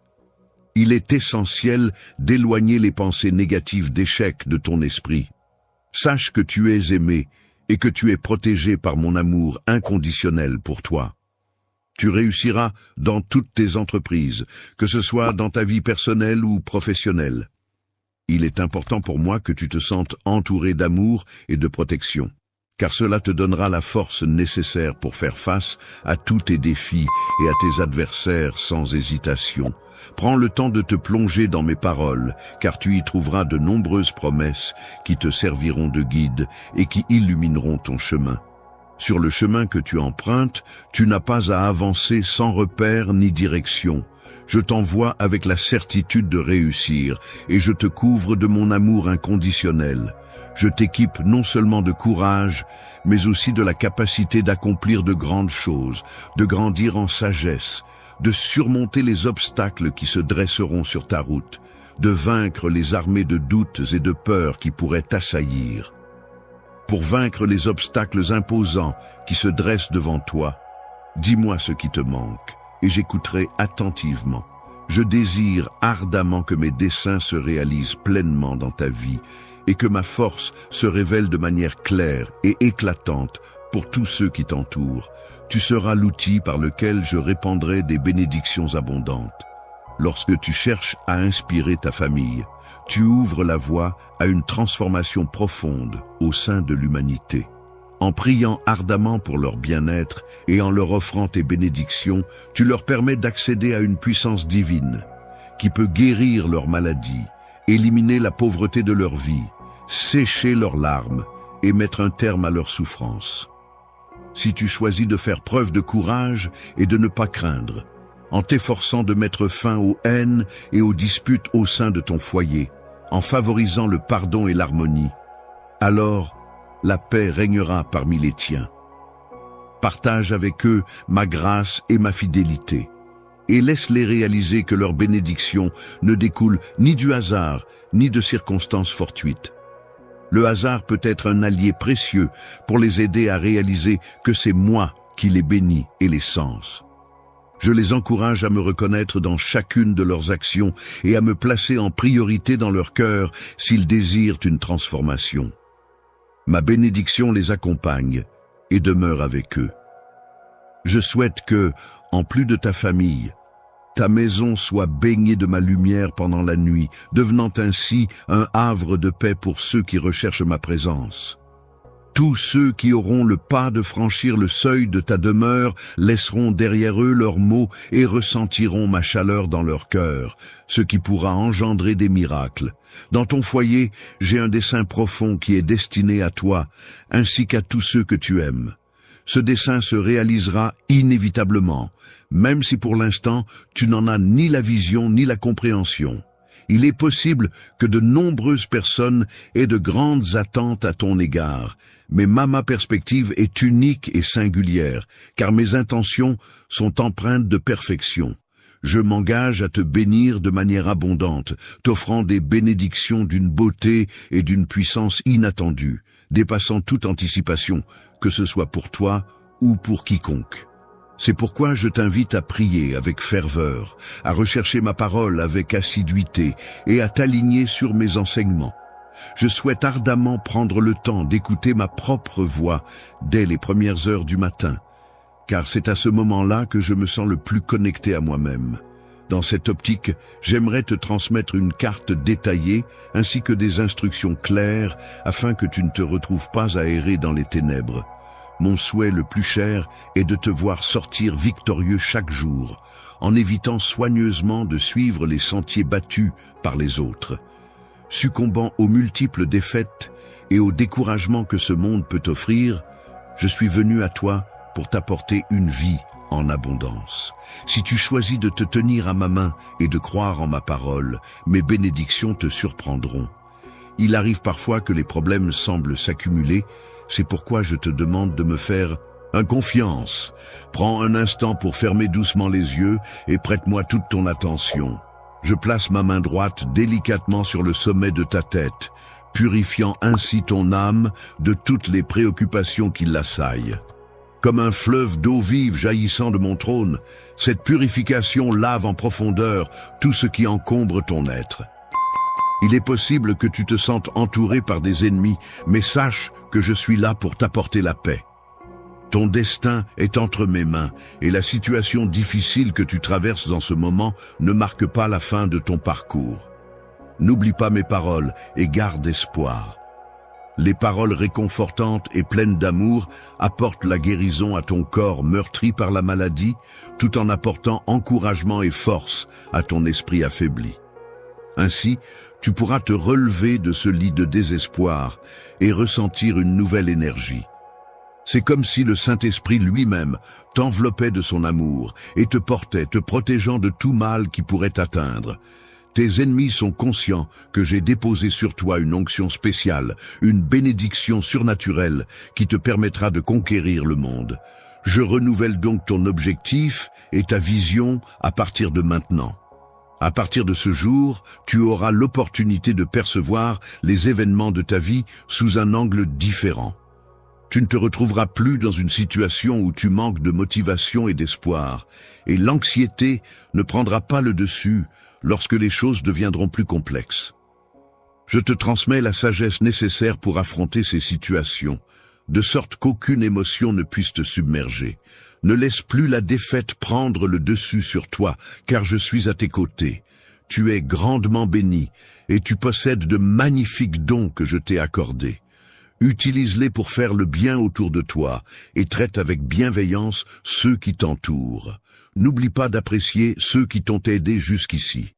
Il est essentiel d'éloigner les pensées négatives d'échec de ton esprit. Sache que tu es aimé et que tu es protégé par mon amour inconditionnel pour toi. Tu réussiras dans toutes tes entreprises, que ce soit dans ta vie personnelle ou professionnelle. Il est important pour moi que tu te sentes entouré d'amour et de protection, car cela te donnera la force nécessaire pour faire face à tous tes défis et à tes adversaires sans hésitation. Prends le temps de te plonger dans mes paroles, car tu y trouveras de nombreuses promesses qui te serviront de guide et qui illumineront ton chemin. Sur le chemin que tu empruntes, tu n'as pas à avancer sans repère ni direction. Je t'envoie avec la certitude de réussir et je te couvre de mon amour inconditionnel. Je t'équipe non seulement de courage, mais aussi de la capacité d'accomplir de grandes choses, de grandir en sagesse, de surmonter les obstacles qui se dresseront sur ta route, de vaincre les armées de doutes et de peurs qui pourraient t'assaillir. Pour vaincre les obstacles imposants qui se dressent devant toi, dis-moi ce qui te manque et j'écouterai attentivement. Je désire ardemment que mes desseins se réalisent pleinement dans ta vie et que ma force se révèle de manière claire et éclatante pour tous ceux qui t'entourent. Tu seras l'outil par lequel je répandrai des bénédictions abondantes. Lorsque tu cherches à inspirer ta famille, tu ouvres la voie à une transformation profonde au sein de l'humanité. En priant ardemment pour leur bien-être et en leur offrant tes bénédictions, tu leur permets d'accéder à une puissance divine qui peut guérir leurs maladies, éliminer la pauvreté de leur vie, sécher leurs larmes et mettre un terme à leurs souffrances. Si tu choisis de faire preuve de courage et de ne pas craindre, en t'efforçant de mettre fin aux haines et aux disputes au sein de ton foyer, en favorisant le pardon et l'harmonie, alors la paix régnera parmi les tiens. Partage avec eux ma grâce et ma fidélité, et laisse-les réaliser que leur bénédiction ne découle ni du hasard, ni de circonstances fortuites. Le hasard peut être un allié précieux pour les aider à réaliser que c'est moi qui les bénis et les sens. Je les encourage à me reconnaître dans chacune de leurs actions et à me placer en priorité dans leur cœur s'ils désirent une transformation. Ma bénédiction les accompagne et demeure avec eux. Je souhaite que, en plus de ta famille, ta maison soit baignée de ma lumière pendant la nuit, devenant ainsi un havre de paix pour ceux qui recherchent ma présence. Tous ceux qui auront le pas de franchir le seuil de ta demeure laisseront derrière eux leurs maux et ressentiront ma chaleur dans leur cœur, ce qui pourra engendrer des miracles. Dans ton foyer, j'ai un dessein profond qui est destiné à toi, ainsi qu'à tous ceux que tu aimes. Ce dessein se réalisera inévitablement, même si pour l'instant tu n'en as ni la vision ni la compréhension. Il est possible que de nombreuses personnes aient de grandes attentes à ton égard, mais ma perspective est unique et singulière, car mes intentions sont empreintes de perfection. Je m'engage à te bénir de manière abondante, t'offrant des bénédictions d'une beauté et d'une puissance inattendues, dépassant toute anticipation, que ce soit pour toi ou pour quiconque. C'est pourquoi je t'invite à prier avec ferveur, à rechercher ma parole avec assiduité et à t'aligner sur mes enseignements. Je souhaite ardemment prendre le temps d'écouter ma propre voix dès les premières heures du matin, car c'est à ce moment-là que je me sens le plus connecté à moi-même. Dans cette optique, j'aimerais te transmettre une carte détaillée ainsi que des instructions claires afin que tu ne te retrouves pas à errer dans les ténèbres. Mon souhait le plus cher est de te voir sortir victorieux chaque jour, en évitant soigneusement de suivre les sentiers battus par les autres. Succombant aux multiples défaites et au découragement que ce monde peut offrir, je suis venu à toi pour t'apporter une vie en abondance. Si tu choisis de te tenir à ma main et de croire en ma parole, mes bénédictions te surprendront. Il arrive parfois que les problèmes semblent s'accumuler, c'est pourquoi je te demande de me faire Confiance. Prends un instant pour fermer doucement les yeux et prête-moi toute ton attention. Je place ma main droite délicatement sur le sommet de ta tête, purifiant ainsi ton âme de toutes les préoccupations qui l'assaillent. Comme un fleuve d'eau vive jaillissant de mon trône, cette purification lave en profondeur tout ce qui encombre ton être. Il est possible que tu te sentes entouré par des ennemis, mais sache que je suis là pour t'apporter la paix. Ton destin est entre mes mains et la situation difficile que tu traverses en ce moment ne marque pas la fin de ton parcours. N'oublie pas mes paroles et garde espoir. Les paroles réconfortantes et pleines d'amour apportent la guérison à ton corps meurtri par la maladie, tout en apportant encouragement et force à ton esprit affaibli. Ainsi, tu pourras te relever de ce lit de désespoir et ressentir une nouvelle énergie. C'est comme si le Saint-Esprit lui-même t'enveloppait de son amour et te portait, te protégeant de tout mal qui pourrait t'atteindre. Tes ennemis sont conscients que j'ai déposé sur toi une onction spéciale, une bénédiction surnaturelle qui te permettra de conquérir le monde. Je renouvelle donc ton objectif et ta vision à partir de maintenant. À partir de ce jour, tu auras l'opportunité de percevoir les événements de ta vie sous un angle différent. Tu ne te retrouveras plus dans une situation où tu manques de motivation et d'espoir, et l'anxiété ne prendra pas le dessus lorsque les choses deviendront plus complexes. Je te transmets la sagesse nécessaire pour affronter ces situations, de sorte qu'aucune émotion ne puisse te submerger. Ne laisse plus la défaite prendre le dessus sur toi, car je suis à tes côtés. Tu es grandement béni, et tu possèdes de magnifiques dons que je t'ai accordés. Utilise-les pour faire le bien autour de toi, et traite avec bienveillance ceux qui t'entourent. N'oublie pas d'apprécier ceux qui t'ont aidé jusqu'ici.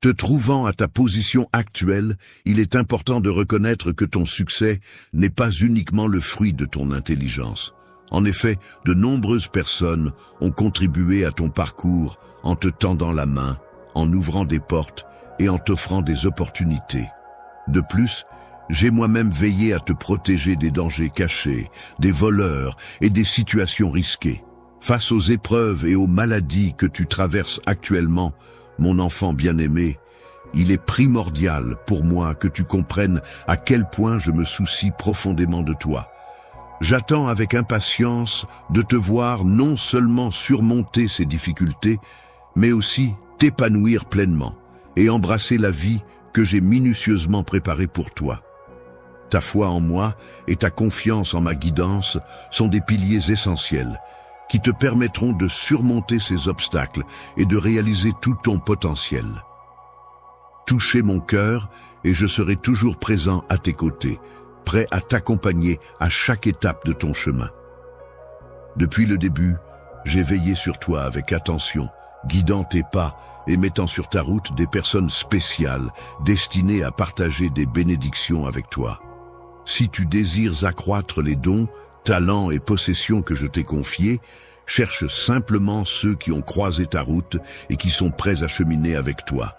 Te trouvant à ta position actuelle, il est important de reconnaître que ton succès n'est pas uniquement le fruit de ton intelligence. En effet, de nombreuses personnes ont contribué à ton parcours en te tendant la main, en ouvrant des portes et en t'offrant des opportunités. De plus, j'ai moi-même veillé à te protéger des dangers cachés, des voleurs et des situations risquées. Face aux épreuves et aux maladies que tu traverses actuellement, mon enfant bien-aimé, il est primordial pour moi que tu comprennes à quel point je me soucie profondément de toi. J'attends avec impatience de te voir non seulement surmonter ces difficultés, mais aussi t'épanouir pleinement et embrasser la vie que j'ai minutieusement préparée pour toi. Ta foi en moi et ta confiance en ma guidance sont des piliers essentiels qui te permettront de surmonter ces obstacles et de réaliser tout ton potentiel. Touchez mon cœur et je serai toujours présent à tes côtés, prêt à t'accompagner à chaque étape de ton chemin. Depuis le début, j'ai veillé sur toi avec attention, guidant tes pas et mettant sur ta route des personnes spéciales destinées à partager des bénédictions avec toi. Si tu désires accroître les dons, talents et possessions que je t'ai confiés, cherche simplement ceux qui ont croisé ta route et qui sont prêts à cheminer avec toi.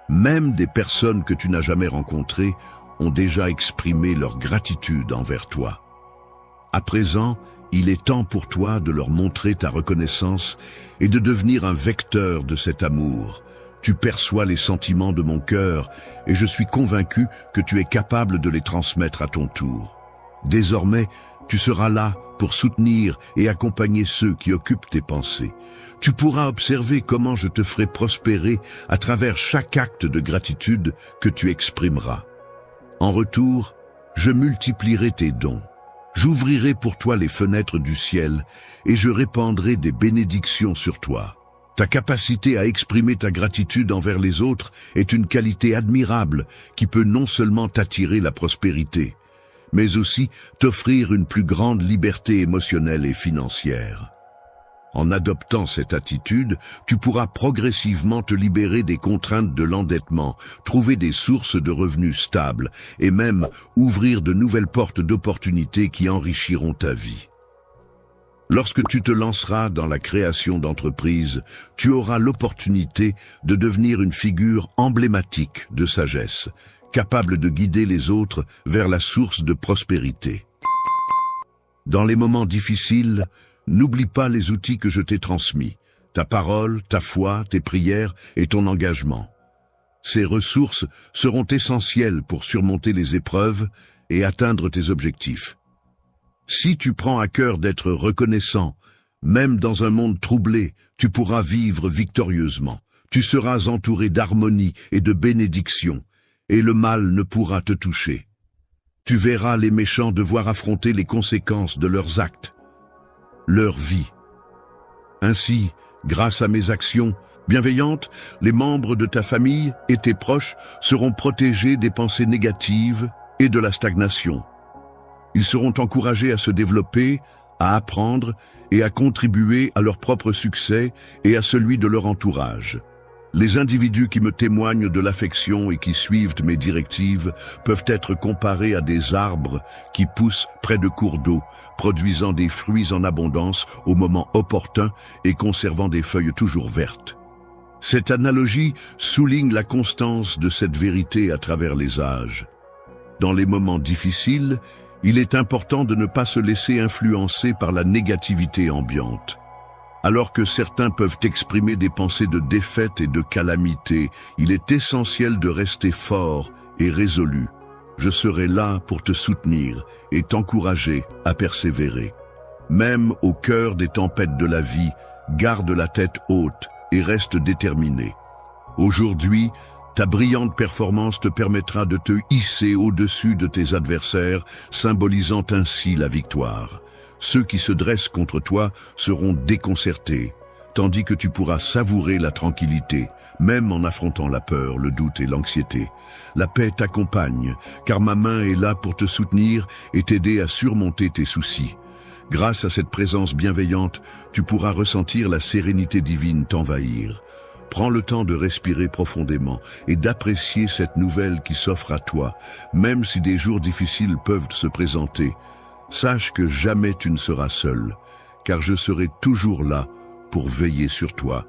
Même des personnes que tu n'as jamais rencontrées ont déjà exprimé leur gratitude envers toi. À présent, il est temps pour toi de leur montrer ta reconnaissance et de devenir un vecteur de cet amour. Tu perçois les sentiments de mon cœur et je suis convaincu que tu es capable de les transmettre à ton tour. Désormais, tu seras là pour soutenir et accompagner ceux qui occupent tes pensées. Tu pourras observer comment je te ferai prospérer à travers chaque acte de gratitude que tu exprimeras. En retour, je multiplierai tes dons. J'ouvrirai pour toi les fenêtres du ciel et je répandrai des bénédictions sur toi. Ta capacité à exprimer ta gratitude envers les autres est une qualité admirable qui peut non seulement t'attirer la prospérité, mais aussi t'offrir une plus grande liberté émotionnelle et financière. En adoptant cette attitude, tu pourras progressivement te libérer des contraintes de l'endettement, trouver des sources de revenus stables et même ouvrir de nouvelles portes d'opportunités qui enrichiront ta vie. Lorsque tu te lanceras dans la création d'entreprises, tu auras l'opportunité de devenir une figure emblématique de sagesse, capable de guider les autres vers la source de prospérité. Dans les moments difficiles, n'oublie pas les outils que je t'ai transmis, ta parole, ta foi, tes prières et ton engagement. Ces ressources seront essentielles pour surmonter les épreuves et atteindre tes objectifs. Si tu prends à cœur d'être reconnaissant, même dans un monde troublé, tu pourras vivre victorieusement. Tu seras entouré d'harmonie et de bénédiction, et le mal ne pourra te toucher. Tu verras les méchants devoir affronter les conséquences de leurs actes, leur vie. Ainsi, grâce à mes actions bienveillantes, les membres de ta famille et tes proches seront protégés des pensées négatives et de la stagnation. Ils seront encouragés à se développer, à apprendre et à contribuer à leur propre succès et à celui de leur entourage. Les individus qui me témoignent de l'affection et qui suivent mes directives peuvent être comparés à des arbres qui poussent près de cours d'eau, produisant des fruits en abondance au moment opportun et conservant des feuilles toujours vertes. Cette analogie souligne la constance de cette vérité à travers les âges. Dans les moments difficiles, il est important de ne pas se laisser influencer par la négativité ambiante. Alors que certains peuvent exprimer des pensées de défaite et de calamité, il est essentiel de rester fort et résolu. Je serai là pour te soutenir et t'encourager à persévérer. Même au cœur des tempêtes de la vie, garde la tête haute et reste déterminé. Aujourd'hui, ta brillante performance te permettra de te hisser au-dessus de tes adversaires, symbolisant ainsi la victoire. Ceux qui se dressent contre toi seront déconcertés, tandis que tu pourras savourer la tranquillité, même en affrontant la peur, le doute et l'anxiété. La paix t'accompagne, car ma main est là pour te soutenir et t'aider à surmonter tes soucis. Grâce à cette présence bienveillante, tu pourras ressentir la sérénité divine t'envahir. Prends le temps de respirer profondément et d'apprécier cette nouvelle qui s'offre à toi, même si des jours difficiles peuvent se présenter. Sache que jamais tu ne seras seul, car je serai toujours là pour veiller sur toi.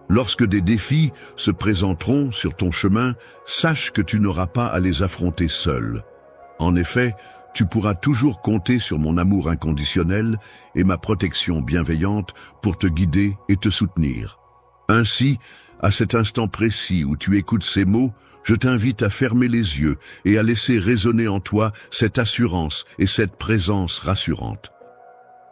Lorsque des défis se présenteront sur ton chemin, sache que tu n'auras pas à les affronter seul. En effet, tu pourras toujours compter sur mon amour inconditionnel et ma protection bienveillante pour te guider et te soutenir. Ainsi, à cet instant précis où tu écoutes ces mots, je t'invite à fermer les yeux et à laisser résonner en toi cette assurance et cette présence rassurante.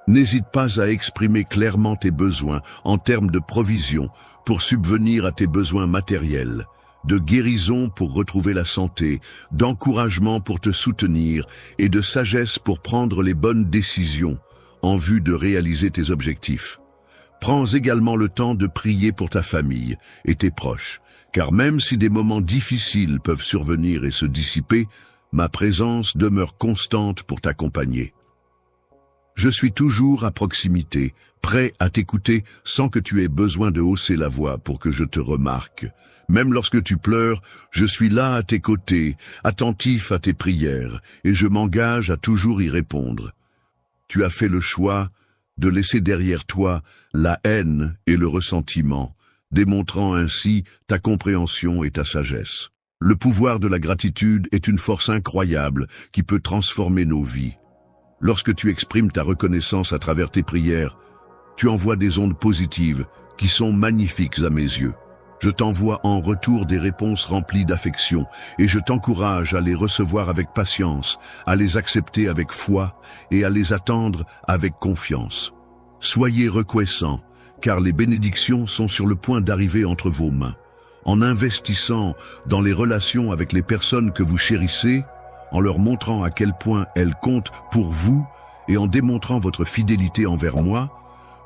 N'hésite pas à exprimer clairement tes besoins en termes de provision pour subvenir à tes besoins matériels, de guérison pour retrouver la santé, d'encouragement pour te soutenir et de sagesse pour prendre les bonnes décisions en vue de réaliser tes objectifs. Prends également le temps de prier pour ta famille et tes proches, car même si des moments difficiles peuvent survenir et se dissiper, ma présence demeure constante pour t'accompagner. Je suis toujours à proximité, prêt à t'écouter sans que tu aies besoin de hausser la voix pour que je te remarque. Même lorsque tu pleures, je suis là à tes côtés, attentif à tes prières, et je m'engage à toujours y répondre. Tu as fait le choix de laisser derrière toi la haine et le ressentiment, démontrant ainsi ta compréhension et ta sagesse. Le pouvoir de la gratitude est une force incroyable qui peut transformer nos vies. Lorsque tu exprimes ta reconnaissance à travers tes prières, tu envoies des ondes positives qui sont magnifiques à mes yeux. Je t'envoie en retour des réponses remplies d'affection et je t'encourage à les recevoir avec patience, à les accepter avec foi et à les attendre avec confiance. Soyez reconnaissants, car les bénédictions sont sur le point d'arriver entre vos mains. En investissant dans les relations avec les personnes que vous chérissez, en leur montrant à quel point elles comptent pour vous et en démontrant votre fidélité envers moi,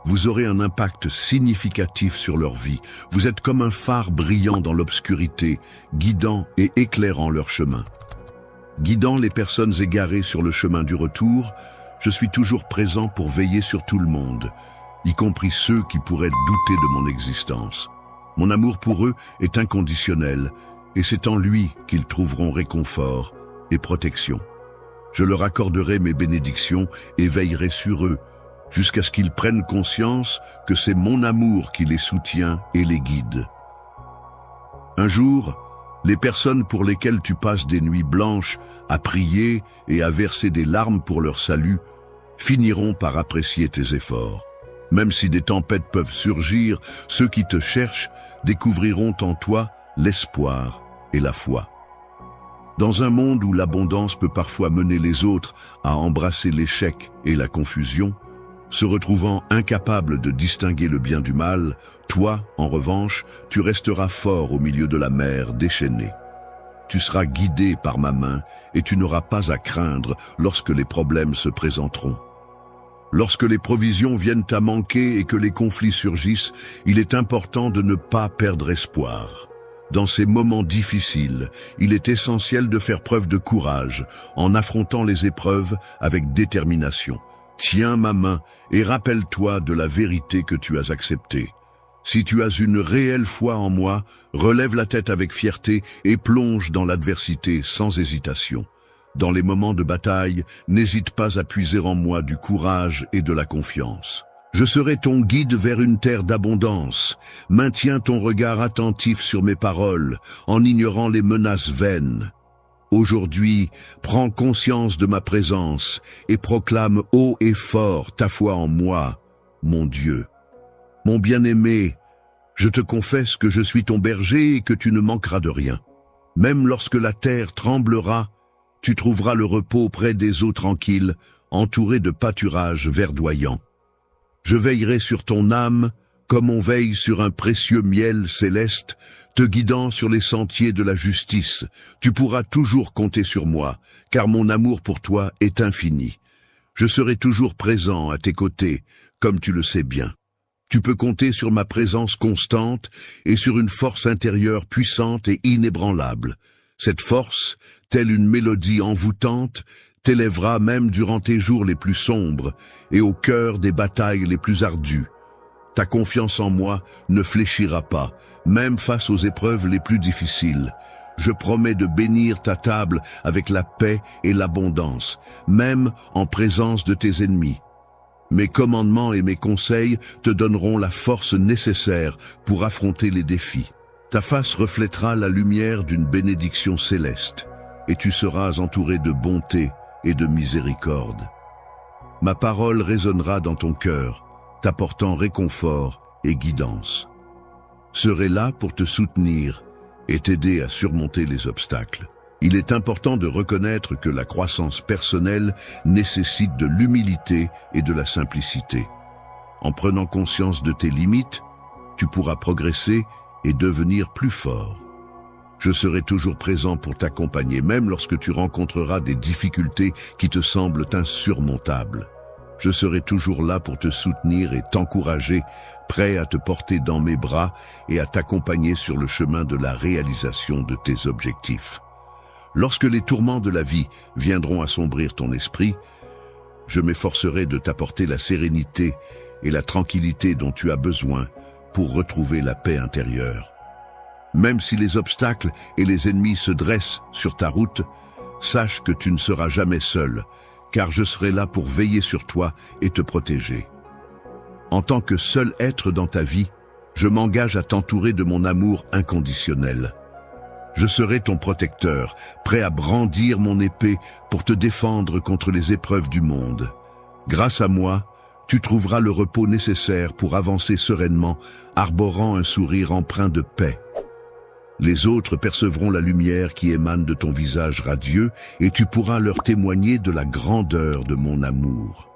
vous aurez un impact significatif sur leur vie. Vous êtes comme un phare brillant dans l'obscurité, guidant et éclairant leur chemin. Guidant les personnes égarées sur le chemin du retour, je suis toujours présent pour veiller sur tout le monde, y compris ceux qui pourraient douter de mon existence. Mon amour pour eux est inconditionnel, et c'est en lui qu'ils trouveront réconfort et protection. Je leur accorderai mes bénédictions et veillerai sur eux, jusqu'à ce qu'ils prennent conscience que c'est mon amour qui les soutient et les guide. Un jour, les personnes pour lesquelles tu passes des nuits blanches à prier et à verser des larmes pour leur salut finiront par apprécier tes efforts. Même si des tempêtes peuvent surgir, ceux qui te cherchent découvriront en toi l'espoir et la foi. Dans un monde où l'abondance peut parfois mener les autres à embrasser l'échec et la confusion, se retrouvant incapables de distinguer le bien du mal, toi, en revanche, tu resteras fort au milieu de la mer déchaînée. Tu seras guidé par ma main et tu n'auras pas à craindre lorsque les problèmes se présenteront. Lorsque les provisions viennent à manquer et que les conflits surgissent, il est important de ne pas perdre espoir. Dans ces moments difficiles, il est essentiel de faire preuve de courage en affrontant les épreuves avec détermination. Tiens ma main et rappelle-toi de la vérité que tu as acceptée. Si tu as une réelle foi en moi, relève la tête avec fierté et plonge dans l'adversité sans hésitation. Dans les moments de bataille, n'hésite pas à puiser en moi du courage et de la confiance. Je serai ton guide vers une terre d'abondance. Maintiens ton regard attentif sur mes paroles, en ignorant les menaces vaines. Aujourd'hui, prends conscience de ma présence et proclame haut et fort ta foi en moi, mon Dieu. Mon bien-aimé, je te confesse que je suis ton berger et que tu ne manqueras de rien. Même lorsque la terre tremblera, tu trouveras le repos près des eaux tranquilles, entouré de pâturages verdoyants. Je veillerai sur ton âme, comme on veille sur un précieux miel céleste, te guidant sur les sentiers de la justice. Tu pourras toujours compter sur moi, car mon amour pour toi est infini. Je serai toujours présent à tes côtés, comme tu le sais bien. Tu peux compter sur ma présence constante et sur une force intérieure puissante et inébranlable. Cette force, telle une mélodie envoûtante, t'élèvera même durant tes jours les plus sombres et au cœur des batailles les plus ardues. Ta confiance en moi ne fléchira pas, même face aux épreuves les plus difficiles. Je promets de bénir ta table avec la paix et l'abondance, même en présence de tes ennemis. Mes commandements et mes conseils te donneront la force nécessaire pour affronter les défis. Ta face reflètera la lumière d'une bénédiction céleste, et tu seras entouré de bonté et de miséricorde. Ma parole résonnera dans ton cœur, t'apportant réconfort et guidance. Serai là pour te soutenir et t'aider à surmonter les obstacles. Il est important de reconnaître que la croissance personnelle nécessite de l'humilité et de la simplicité. En prenant conscience de tes limites, tu pourras progresser et devenir plus fort. Je serai toujours présent pour t'accompagner, même lorsque tu rencontreras des difficultés qui te semblent insurmontables. Je serai toujours là pour te soutenir et t'encourager, prêt à te porter dans mes bras et à t'accompagner sur le chemin de la réalisation de tes objectifs. Lorsque les tourments de la vie viendront assombrir ton esprit, je m'efforcerai de t'apporter la sérénité et la tranquillité dont tu as besoin pour retrouver la paix intérieure. Même si les obstacles et les ennemis se dressent sur ta route, sache que tu ne seras jamais seul, car je serai là pour veiller sur toi et te protéger. En tant que seul être dans ta vie, je m'engage à t'entourer de mon amour inconditionnel. Je serai ton protecteur, prêt à brandir mon épée pour te défendre contre les épreuves du monde. Grâce à moi, tu trouveras le repos nécessaire pour avancer sereinement, arborant un sourire empreint de paix. Les autres percevront la lumière qui émane de ton visage radieux et tu pourras leur témoigner de la grandeur de mon amour.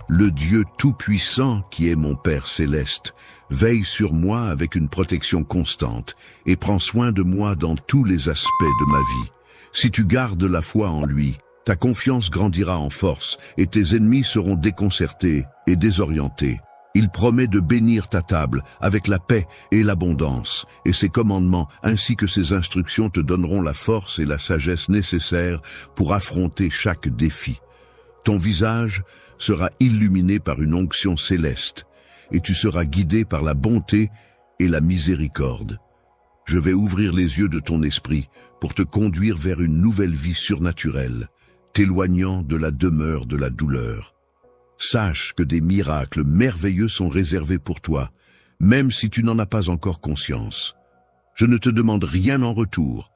Le Dieu Tout-Puissant, qui est mon Père céleste, veille sur moi avec une protection constante et prend soin de moi dans tous les aspects de ma vie. Si tu gardes la foi en lui, ta confiance grandira en force et tes ennemis seront déconcertés et désorientés. Il promet de bénir ta table avec la paix et l'abondance, et ses commandements ainsi que ses instructions te donneront la force et la sagesse nécessaires pour affronter chaque défi. Ton visage sera illuminé par une onction céleste, et tu seras guidé par la bonté et la miséricorde. Je vais ouvrir les yeux de ton esprit pour te conduire vers une nouvelle vie surnaturelle, t'éloignant de la demeure de la douleur. Sache que des miracles merveilleux sont réservés pour toi, même si tu n'en as pas encore conscience. Je ne te demande rien en retour,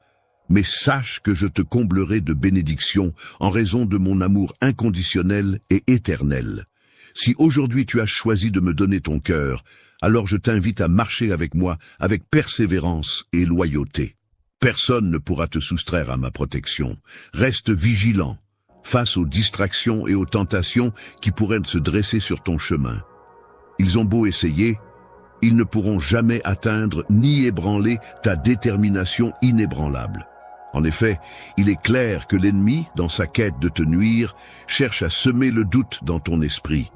mais sache que je te comblerai de bénédictions en raison de mon amour inconditionnel et éternel. Si aujourd'hui tu as choisi de me donner ton cœur, alors je t'invite à marcher avec moi avec persévérance et loyauté. Personne ne pourra te soustraire à ma protection. Reste vigilant face aux distractions et aux tentations qui pourraient se dresser sur ton chemin. Ils ont beau essayer, ils ne pourront jamais atteindre ni ébranler ta détermination inébranlable. En effet, il est clair que l'ennemi, dans sa quête de te nuire, cherche à semer le doute dans ton esprit.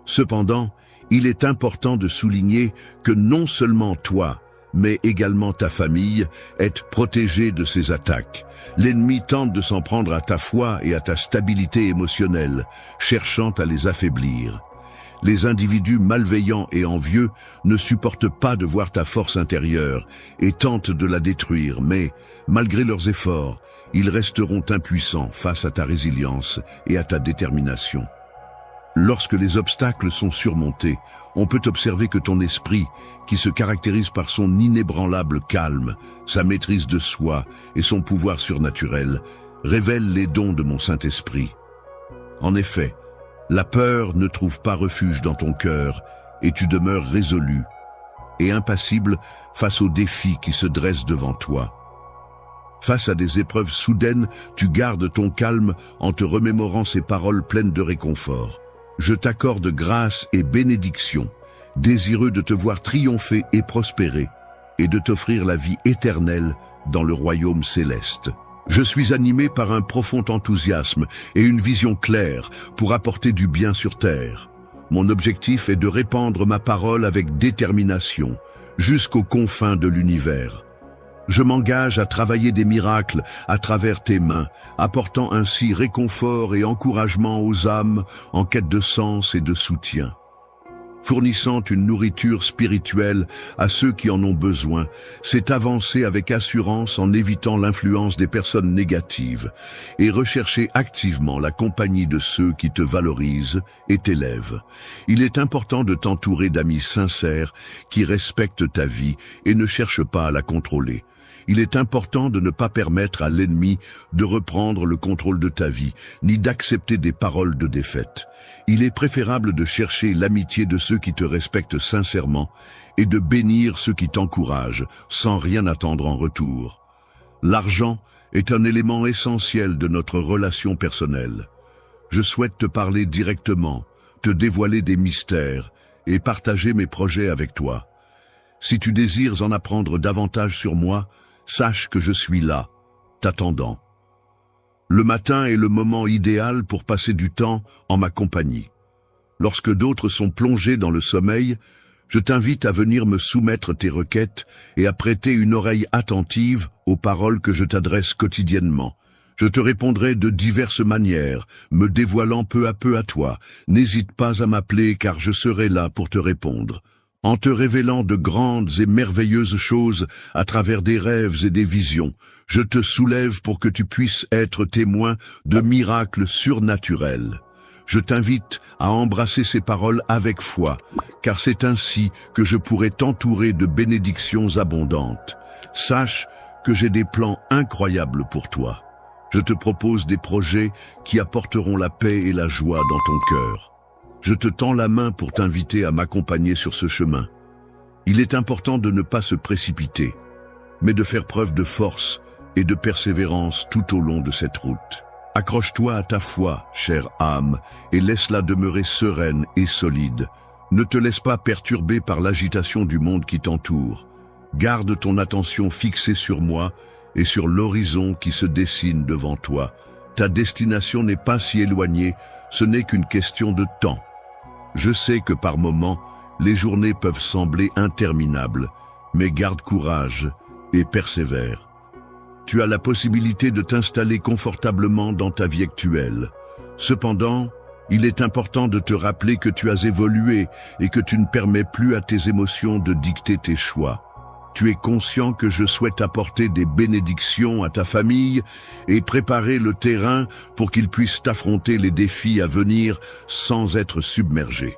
Cependant, il est important de souligner que non seulement toi, mais également ta famille, êtes protégés de ces attaques. L'ennemi tente de s'en prendre à ta foi et à ta stabilité émotionnelle, cherchant à les affaiblir. Les individus malveillants et envieux ne supportent pas de voir ta force intérieure et tentent de la détruire, mais, malgré leurs efforts, ils resteront impuissants face à ta résilience et à ta détermination. Lorsque les obstacles sont surmontés, on peut observer que ton esprit, qui se caractérise par son inébranlable calme, sa maîtrise de soi et son pouvoir surnaturel, révèle les dons de mon Saint-Esprit. En effet, la peur ne trouve pas refuge dans ton cœur et tu demeures résolu et impassible face aux défis qui se dressent devant toi. Face à des épreuves soudaines, tu gardes ton calme en te remémorant ces paroles pleines de réconfort. Je t'accorde grâce et bénédiction, désireux de te voir triompher et prospérer, et de t'offrir la vie éternelle dans le royaume céleste. Je suis animé par un profond enthousiasme et une vision claire pour apporter du bien sur terre. Mon objectif est de répandre ma parole avec détermination, jusqu'aux confins de l'univers. Je m'engage à travailler des miracles à travers tes mains, apportant ainsi réconfort et encouragement aux âmes en quête de sens et de soutien. Fournissant une nourriture spirituelle à ceux qui en ont besoin, c'est avancer avec assurance en évitant l'influence des personnes négatives et rechercher activement la compagnie de ceux qui te valorisent et t'élèvent. Il est important de t'entourer d'amis sincères qui respectent ta vie et ne cherchent pas à la contrôler. Il est important de ne pas permettre à l'ennemi de reprendre le contrôle de ta vie, ni d'accepter des paroles de défaite. Il est préférable de chercher l'amitié de ceux qui te respectent sincèrement et de bénir ceux qui t'encouragent, sans rien attendre en retour. L'argent est un élément essentiel de notre relation personnelle. Je souhaite te parler directement, te dévoiler des mystères et partager mes projets avec toi. Si tu désires en apprendre davantage sur moi, sache que je suis là, t'attendant. Le matin est le moment idéal pour passer du temps en ma compagnie. Lorsque d'autres sont plongés dans le sommeil, je t'invite à venir me soumettre tes requêtes et à prêter une oreille attentive aux paroles que je t'adresse quotidiennement. Je te répondrai de diverses manières, me dévoilant peu à peu à toi. N'hésite pas à m'appeler car je serai là pour te répondre. En te révélant de grandes et merveilleuses choses à travers des rêves et des visions, je te soulève pour que tu puisses être témoin de miracles surnaturels. Je t'invite à embrasser ces paroles avec foi, car c'est ainsi que je pourrai t'entourer de bénédictions abondantes. Sache que j'ai des plans incroyables pour toi. Je te propose des projets qui apporteront la paix et la joie dans ton cœur. Je te tends la main pour t'inviter à m'accompagner sur ce chemin. Il est important de ne pas se précipiter, mais de faire preuve de force et de persévérance tout au long de cette route. Accroche-toi à ta foi, chère âme, et laisse-la demeurer sereine et solide. Ne te laisse pas perturber par l'agitation du monde qui t'entoure. Garde ton attention fixée sur moi et sur l'horizon qui se dessine devant toi. Ta destination n'est pas si éloignée, ce n'est qu'une question de temps. Je sais que par moments, les journées peuvent sembler interminables, mais garde courage et persévère. Tu as la possibilité de t'installer confortablement dans ta vie actuelle. Cependant, il est important de te rappeler que tu as évolué et que tu ne permets plus à tes émotions de dicter tes choix. Tu es conscient que je souhaite apporter des bénédictions à ta famille et préparer le terrain pour qu'ils puissent affronter les défis à venir sans être submergés.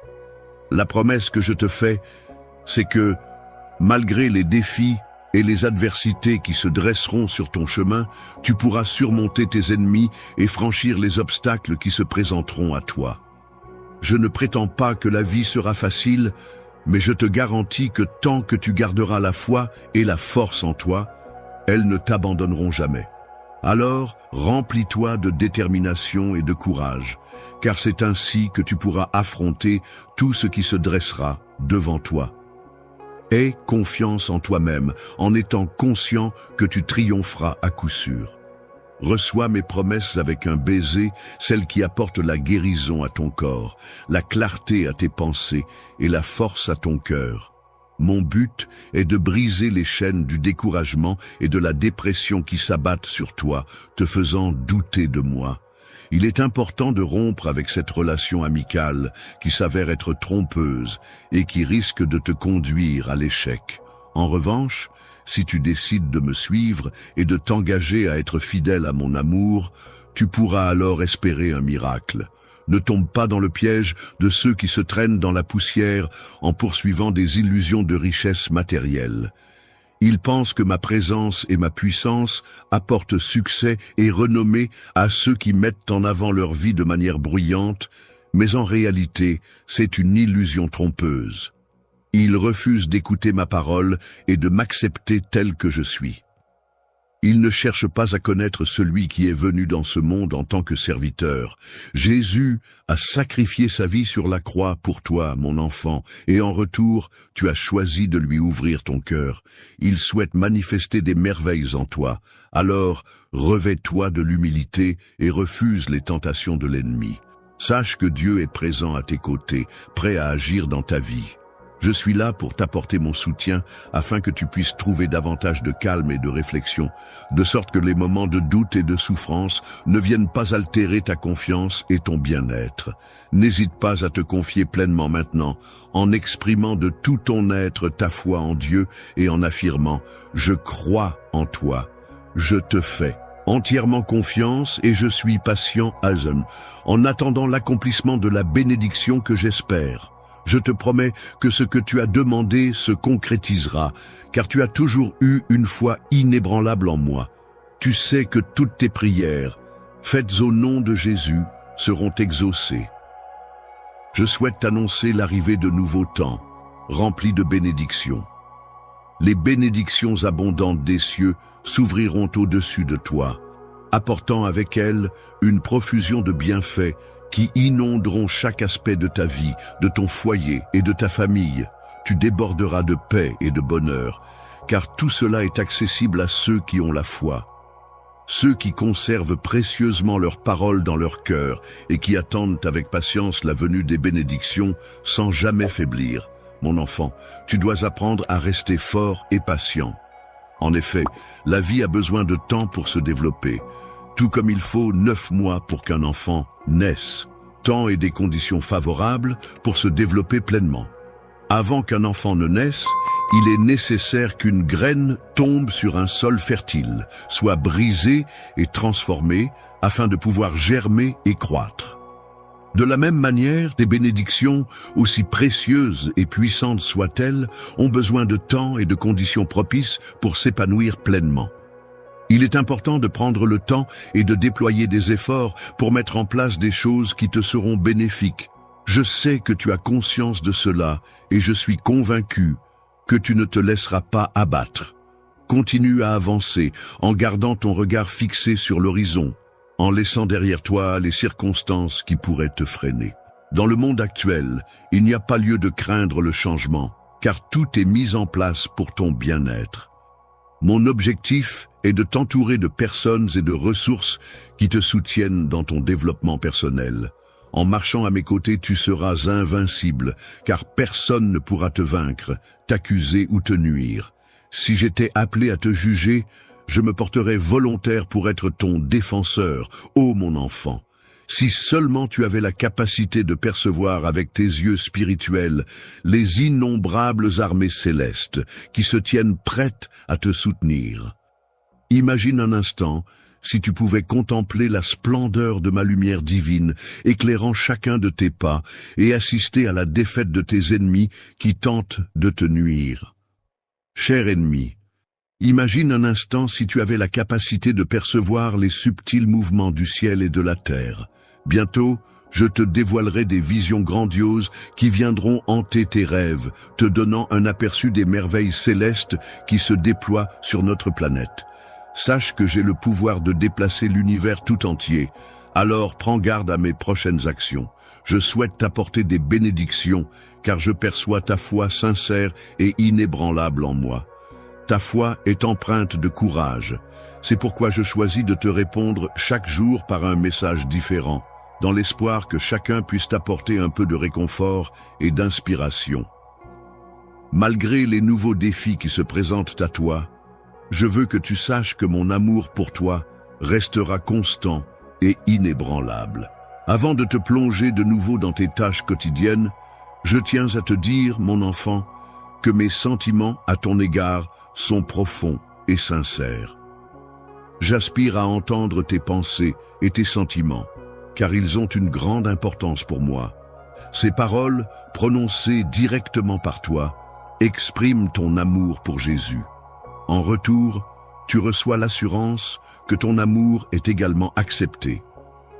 La promesse que je te fais, c'est que, malgré les défis et les adversités qui se dresseront sur ton chemin, tu pourras surmonter tes ennemis et franchir les obstacles qui se présenteront à toi. Je ne prétends pas que la vie sera facile, mais je te garantis que tant que tu garderas la foi et la force en toi, elles ne t'abandonneront jamais. Alors, remplis-toi de détermination et de courage, car c'est ainsi que tu pourras affronter tout ce qui se dressera devant toi. Aie confiance en toi-même, en étant conscient que tu triompheras à coup sûr. Reçois mes promesses avec un baiser, celles qui apportent la guérison à ton corps, la clarté à tes pensées et la force à ton cœur. Mon but est de briser les chaînes du découragement et de la dépression qui s'abattent sur toi, te faisant douter de moi. Il est important de rompre avec cette relation amicale qui s'avère être trompeuse et qui risque de te conduire à l'échec. En revanche, si tu décides de me suivre et de t'engager à être fidèle à mon amour, tu pourras alors espérer un miracle. Ne tombe pas dans le piège de ceux qui se traînent dans la poussière en poursuivant des illusions de richesse matérielle. Ils pensent que ma présence et ma puissance apportent succès et renommée à ceux qui mettent en avant leur vie de manière bruyante, mais en réalité, c'est une illusion trompeuse. Ils refusent d'écouter ma parole et de m'accepter tel que je suis. Ils ne cherchent pas à connaître celui qui est venu dans ce monde en tant que serviteur. Jésus a sacrifié sa vie sur la croix pour toi, mon enfant, et en retour, tu as choisi de lui ouvrir ton cœur. Il souhaite manifester des merveilles en toi. Alors, revêt-toi de l'humilité et refuse les tentations de l'ennemi. Sache que Dieu est présent à tes côtés, prêt à agir dans ta vie. Je suis là pour t'apporter mon soutien afin que tu puisses trouver davantage de calme et de réflexion, de sorte que les moments de doute et de souffrance ne viennent pas altérer ta confiance et ton bien-être. N'hésite pas à te confier pleinement maintenant, en exprimant de tout ton être ta foi en Dieu et en affirmant « Je crois en toi, je te fais ». Entièrement confiance et je suis patient, Hazen, en attendant l'accomplissement de la bénédiction que j'espère. Je te promets que ce que tu as demandé se concrétisera, car tu as toujours eu une foi inébranlable en moi. Tu sais que toutes tes prières, faites au nom de Jésus, seront exaucées. Je souhaite t'annoncer l'arrivée de nouveaux temps, remplis de bénédictions. Les bénédictions abondantes des cieux s'ouvriront au-dessus de toi, apportant avec elles une profusion de bienfaits qui inonderont chaque aspect de ta vie, de ton foyer et de ta famille. Tu déborderas de paix et de bonheur, car tout cela est accessible à ceux qui ont la foi. Ceux qui conservent précieusement leurs paroles dans leur cœur et qui attendent avec patience la venue des bénédictions sans jamais faiblir. Mon enfant, tu dois apprendre à rester fort et patient. En effet, la vie a besoin de temps pour se développer, tout comme il faut 9 mois pour qu'un enfant naisse. Temps et des conditions favorables pour se développer pleinement. Avant qu'un enfant ne naisse, il est nécessaire qu'une graine tombe sur un sol fertile, soit brisée et transformée afin de pouvoir germer et croître. De la même manière, des bénédictions, aussi précieuses et puissantes soient-elles, ont besoin de temps et de conditions propices pour s'épanouir pleinement. Il est important de prendre le temps et de déployer des efforts pour mettre en place des choses qui te seront bénéfiques. Je sais que tu as conscience de cela et je suis convaincu que tu ne te laisseras pas abattre. Continue à avancer en gardant ton regard fixé sur l'horizon, en laissant derrière toi les circonstances qui pourraient te freiner. Dans le monde actuel, il n'y a pas lieu de craindre le changement, car tout est mis en place pour ton bien-être. Mon objectif est de t'entourer de personnes et de ressources qui te soutiennent dans ton développement personnel. En marchant à mes côtés, tu seras invincible, car personne ne pourra te vaincre, t'accuser ou te nuire. Si j'étais appelé à te juger, je me porterais volontaire pour être ton défenseur, ô mon enfant. Si seulement tu avais la capacité de percevoir avec tes yeux spirituels les innombrables armées célestes qui se tiennent prêtes à te soutenir. Imagine un instant si tu pouvais contempler la splendeur de ma lumière divine éclairant chacun de tes pas et assister à la défaite de tes ennemis qui tentent de te nuire. Cher ennemi, Imagine un instant si tu avais la capacité de percevoir les subtils mouvements du ciel et de la terre. Bientôt, je te dévoilerai des visions grandioses qui viendront hanter tes rêves, te donnant un aperçu des merveilles célestes qui se déploient sur notre planète. Sache que j'ai le pouvoir de déplacer l'univers tout entier. Alors prends garde à mes prochaines actions. Je souhaite t'apporter des bénédictions, car je perçois ta foi sincère et inébranlable en moi. Ta foi est empreinte de courage. C'est pourquoi je choisis de te répondre chaque jour par un message différent, dans l'espoir que chacun puisse t'apporter un peu de réconfort et d'inspiration. Malgré les nouveaux défis qui se présentent à toi, je veux que tu saches que mon amour pour toi restera constant et inébranlable. Avant de te plonger de nouveau dans tes tâches quotidiennes, je tiens à te dire, mon enfant, que mes sentiments à ton égard sont profonds et sincères. J'aspire à entendre tes pensées et tes sentiments, car ils ont une grande importance pour moi. Ces paroles, prononcées directement par toi, expriment ton amour pour Jésus. En retour, tu reçois l'assurance que ton amour est également accepté.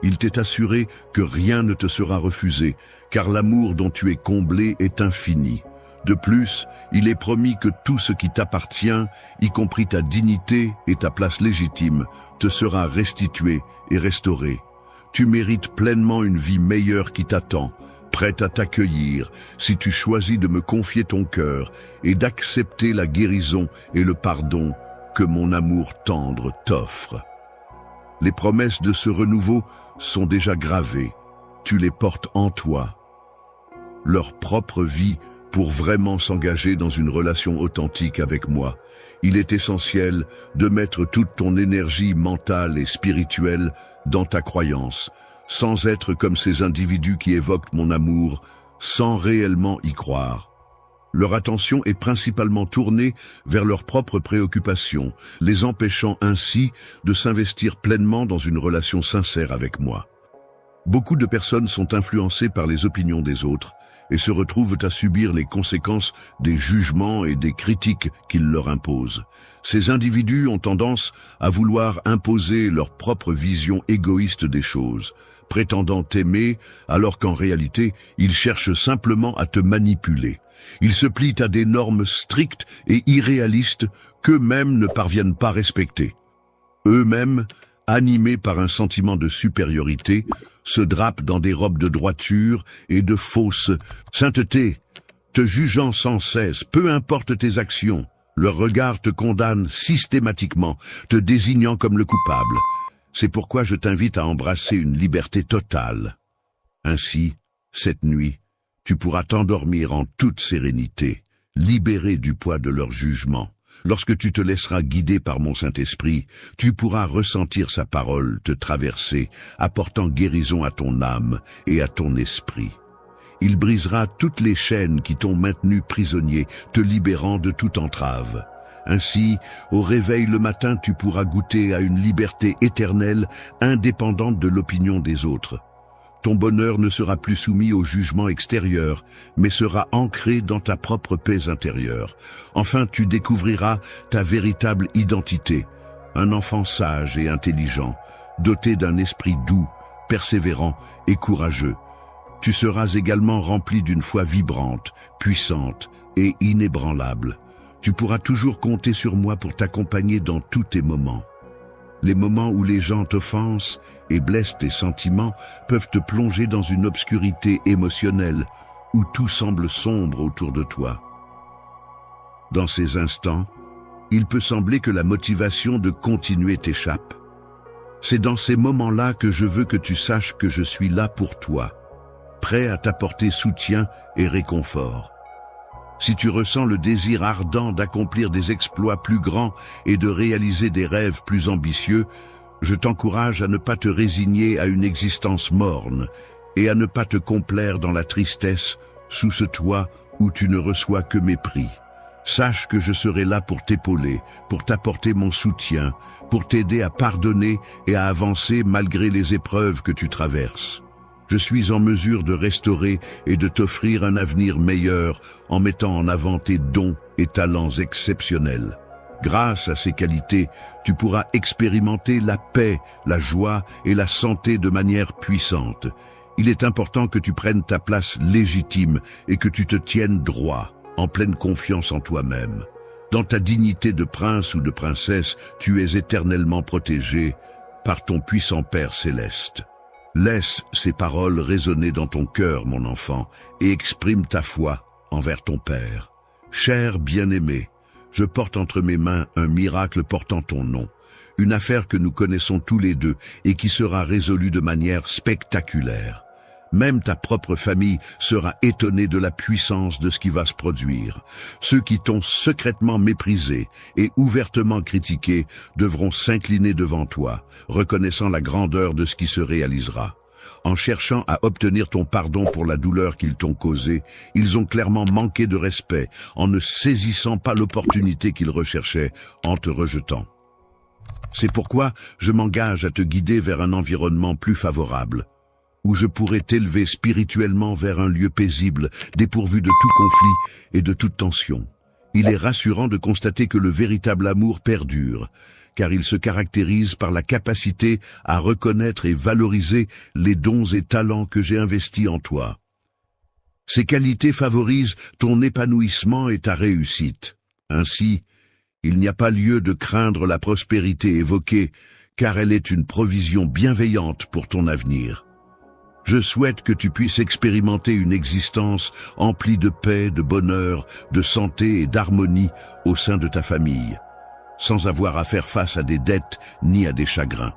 Il t'est assuré que rien ne te sera refusé, car l'amour dont tu es comblé est infini. De plus, il est promis que tout ce qui t'appartient, y compris ta dignité et ta place légitime, te sera restitué et restauré. Tu mérites pleinement une vie meilleure qui t'attend, prête à t'accueillir si tu choisis de me confier ton cœur et d'accepter la guérison et le pardon que mon amour tendre t'offre. Les promesses de ce renouveau sont déjà gravées. Tu les portes en toi. Leur propre vie pour vraiment s'engager dans une relation authentique avec moi. Il est essentiel de mettre toute ton énergie mentale et spirituelle dans ta croyance, sans être comme ces individus qui évoquent mon amour, sans réellement y croire. Leur attention est principalement tournée vers leurs propres préoccupations, les empêchant ainsi de s'investir pleinement dans une relation sincère avec moi. Beaucoup de personnes sont influencées par les opinions des autres et se retrouvent à subir les conséquences des jugements et des critiques qu'ils leur imposent. Ces individus ont tendance à vouloir imposer leur propre vision égoïste des choses, prétendant t'aimer alors qu'en réalité, ils cherchent simplement à te manipuler. Ils se plient à des normes strictes et irréalistes qu'eux-mêmes ne parviennent pas à respecter. Eux-mêmes, animés par un sentiment de supériorité, se drapent dans des robes de droiture et de fausse sainteté, te jugeant sans cesse, peu importe tes actions. Leur regard te condamne systématiquement, te désignant comme le coupable. C'est pourquoi je t'invite à embrasser une liberté totale. Ainsi, cette nuit, tu pourras t'endormir en toute sérénité, libéré du poids de leur jugement. Lorsque tu te laisseras guider par mon Saint-Esprit, tu pourras ressentir sa parole te traverser, apportant guérison à ton âme et à ton esprit. Il brisera toutes les chaînes qui t'ont maintenu prisonnier, te libérant de toute entrave. Ainsi, au réveil le matin, tu pourras goûter à une liberté éternelle, indépendante de l'opinion des autres. Ton bonheur ne sera plus soumis au jugement extérieur, mais sera ancré dans ta propre paix intérieure. Enfin, tu découvriras ta véritable identité, un enfant sage et intelligent, doté d'un esprit doux, persévérant et courageux. Tu seras également rempli d'une foi vibrante, puissante et inébranlable. Tu pourras toujours compter sur moi pour t'accompagner dans tous tes moments. Les moments où les gens t'offensent et blessent tes sentiments peuvent te plonger dans une obscurité émotionnelle où tout semble sombre autour de toi. Dans ces instants, il peut sembler que la motivation de continuer t'échappe. C'est dans ces moments-là que je veux que tu saches que je suis là pour toi, prêt à t'apporter soutien et réconfort. Si tu ressens le désir ardent d'accomplir des exploits plus grands et de réaliser des rêves plus ambitieux, je t'encourage à ne pas te résigner à une existence morne et à ne pas te complaire dans la tristesse sous ce toit où tu ne reçois que mépris. Sache que je serai là pour t'épauler, pour t'apporter mon soutien, pour t'aider à pardonner et à avancer malgré les épreuves que tu traverses. Je suis en mesure de restaurer et de t'offrir un avenir meilleur en mettant en avant tes dons et talents exceptionnels. Grâce à ces qualités, tu pourras expérimenter la paix, la joie et la santé de manière puissante. Il est important que tu prennes ta place légitime et que tu te tiennes droit, en pleine confiance en toi-même. Dans ta dignité de prince ou de princesse, tu es éternellement protégé par ton puissant Père céleste. Laisse ces paroles résonner dans ton cœur, mon enfant, et exprime ta foi envers ton Père. Cher bien-aimé, je porte entre mes mains un miracle portant ton nom, une affaire que nous connaissons tous les deux et qui sera résolue de manière spectaculaire. Même ta propre famille sera étonnée de la puissance de ce qui va se produire. Ceux qui t'ont secrètement méprisé et ouvertement critiqué devront s'incliner devant toi, reconnaissant la grandeur de ce qui se réalisera. En cherchant à obtenir ton pardon pour la douleur qu'ils t'ont causée, ils ont clairement manqué de respect en ne saisissant pas l'opportunité qu'ils recherchaient en te rejetant. C'est pourquoi je m'engage à te guider vers un environnement plus favorable, où je pourrai t'élever spirituellement vers un lieu paisible, dépourvu de tout conflit et de toute tension. Il est rassurant de constater que le véritable amour perdure, car il se caractérise par la capacité à reconnaître et valoriser les dons et talents que j'ai investis en toi. Ces qualités favorisent ton épanouissement et ta réussite. Ainsi, il n'y a pas lieu de craindre la prospérité évoquée, car elle est une provision bienveillante pour ton avenir. Je souhaite que tu puisses expérimenter une existence emplie de paix, de bonheur, de santé et d'harmonie au sein de ta famille, sans avoir à faire face à des dettes ni à des chagrins.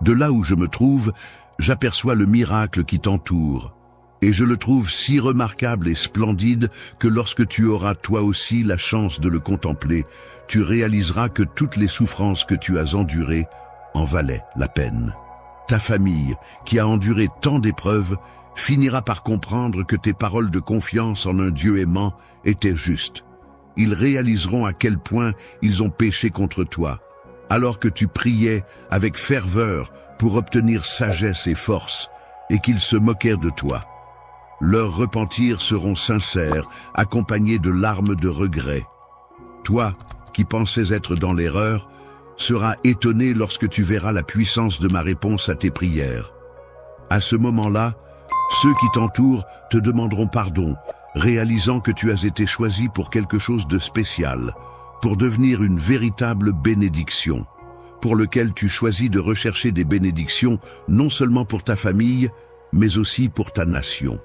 De là où je me trouve, j'aperçois le miracle qui t'entoure, et je le trouve si remarquable et splendide que lorsque tu auras toi aussi la chance de le contempler, tu réaliseras que toutes les souffrances que tu as endurées en valaient la peine. Ta famille, qui a enduré tant d'épreuves, finira par comprendre que tes paroles de confiance en un Dieu aimant étaient justes. Ils réaliseront à quel point ils ont péché contre toi, alors que tu priais avec ferveur pour obtenir sagesse et force, et qu'ils se moquèrent de toi. Leurs repentirs seront sincères, accompagnés de larmes de regret. Toi, qui pensais être dans l'erreur, seras étonné lorsque tu verras la puissance de ma réponse à tes prières. À ce moment-là, ceux qui t'entourent te demanderont pardon, réalisant que tu as été choisi pour quelque chose de spécial, pour devenir une véritable bénédiction, pour lequel tu choisis de rechercher des bénédictions non seulement pour ta famille, mais aussi pour ta nation.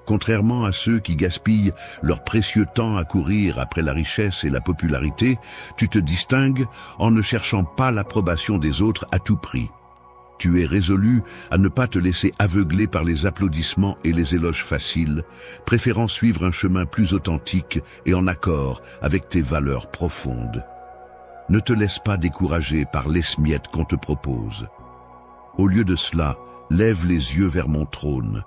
Contrairement à ceux qui gaspillent leur précieux temps à courir après la richesse et la popularité, tu te distingues en ne cherchant pas l'approbation des autres à tout prix. Tu es résolu à ne pas te laisser aveugler par les applaudissements et les éloges faciles, préférant suivre un chemin plus authentique et en accord avec tes valeurs profondes. Ne te laisse pas décourager par l'esmiette qu'on te propose. Au lieu de cela, lève les yeux vers mon trône.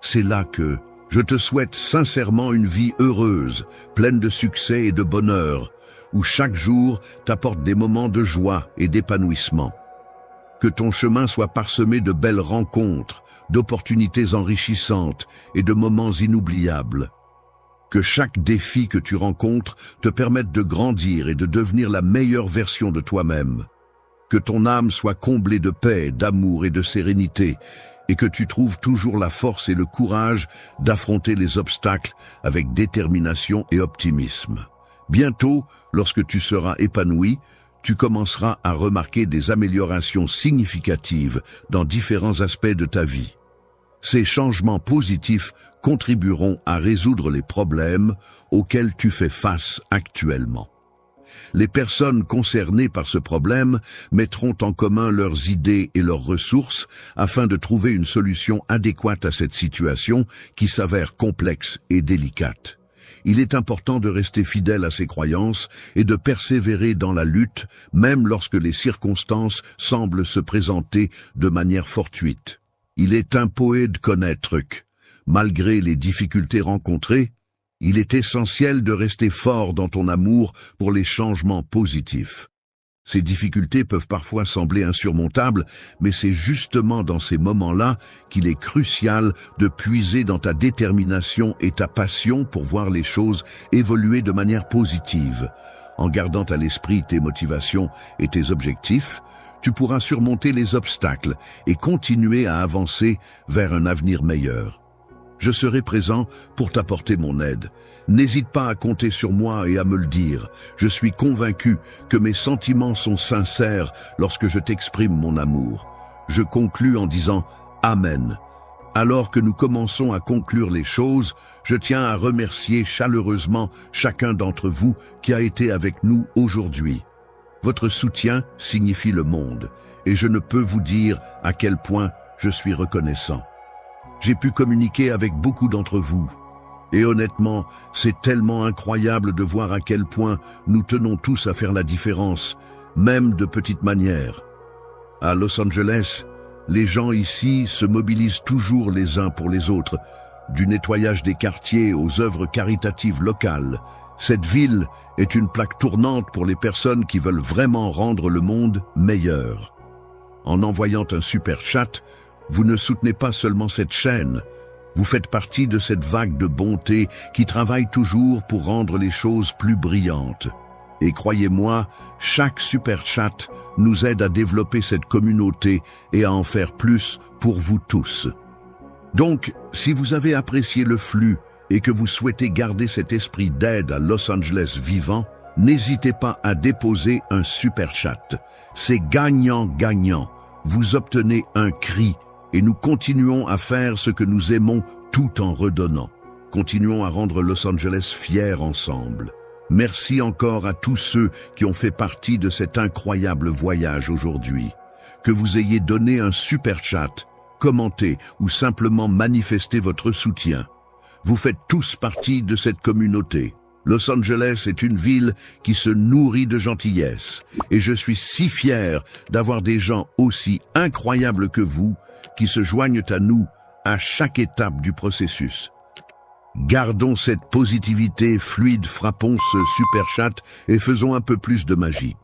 C'est là que je te souhaite sincèrement une vie heureuse, pleine de succès et de bonheur, où chaque jour t'apporte des moments de joie et d'épanouissement. Que ton chemin soit parsemé de belles rencontres, d'opportunités enrichissantes et de moments inoubliables. Que chaque défi que tu rencontres te permette de grandir et de devenir la meilleure version de toi-même. Que ton âme soit comblée de paix, d'amour et de sérénité, et que tu trouves toujours la force et le courage d'affronter les obstacles avec détermination et optimisme. Bientôt, lorsque tu seras épanoui, tu commenceras à remarquer des améliorations significatives dans différents aspects de ta vie. Ces changements positifs contribueront à résoudre les problèmes auxquels tu fais face actuellement. Les personnes concernées par ce problème mettront en commun leurs idées et leurs ressources afin de trouver une solution adéquate à cette situation qui s'avère complexe et délicate. Il est important de rester fidèle à ses croyances et de persévérer dans la lutte, même lorsque les circonstances semblent se présenter de manière fortuite. Il est imposé de connaître que, malgré les difficultés rencontrées, il est essentiel de rester fort dans ton amour pour les changements positifs. Ces difficultés peuvent parfois sembler insurmontables, mais c'est justement dans ces moments-là qu'il est crucial de puiser dans ta détermination et ta passion pour voir les choses évoluer de manière positive. En gardant à l'esprit tes motivations et tes objectifs, tu pourras surmonter les obstacles et continuer à avancer vers un avenir meilleur. Je serai présent pour t'apporter mon aide. N'hésite pas à compter sur moi et à me le dire. Je suis convaincu que mes sentiments sont sincères lorsque je t'exprime mon amour. Je conclus en disant Amen. Alors que nous commençons à conclure les choses, je tiens à remercier chaleureusement chacun d'entre vous qui a été avec nous aujourd'hui. Votre soutien signifie le monde, et je ne peux vous dire à quel point je suis reconnaissant. J'ai pu communiquer avec beaucoup d'entre vous. Et honnêtement, c'est tellement incroyable de voir à quel point nous tenons tous à faire la différence, même de petites manières. À Los Angeles, les gens ici se mobilisent toujours les uns pour les autres, du nettoyage des quartiers aux œuvres caritatives locales. Cette ville est une plaque tournante pour les personnes qui veulent vraiment rendre le monde meilleur. En envoyant un super chat, vous ne soutenez pas seulement cette chaîne, vous faites partie de cette vague de bonté qui travaille toujours pour rendre les choses plus brillantes. Et croyez-moi, chaque super chat nous aide à développer cette communauté et à en faire plus pour vous tous. Donc, si vous avez apprécié le flux et que vous souhaitez garder cet esprit d'aide à Los Angeles vivant, n'hésitez pas à déposer un super chat. C'est gagnant-gagnant. Vous obtenez un cri et nous continuons à faire ce que nous aimons tout en redonnant. Continuons à rendre Los Angeles fier ensemble. Merci encore à tous ceux qui ont fait partie de cet incroyable voyage aujourd'hui. Que vous ayez donné un super chat, commenté ou simplement manifesté votre soutien. Vous faites tous partie de cette communauté. Los Angeles est une ville qui se nourrit de gentillesse. Et je suis si fier d'avoir des gens aussi incroyables que vous qui se joignent à nous à chaque étape du processus. Gardons cette positivité fluide, frappons ce super chat et faisons un peu plus de magie.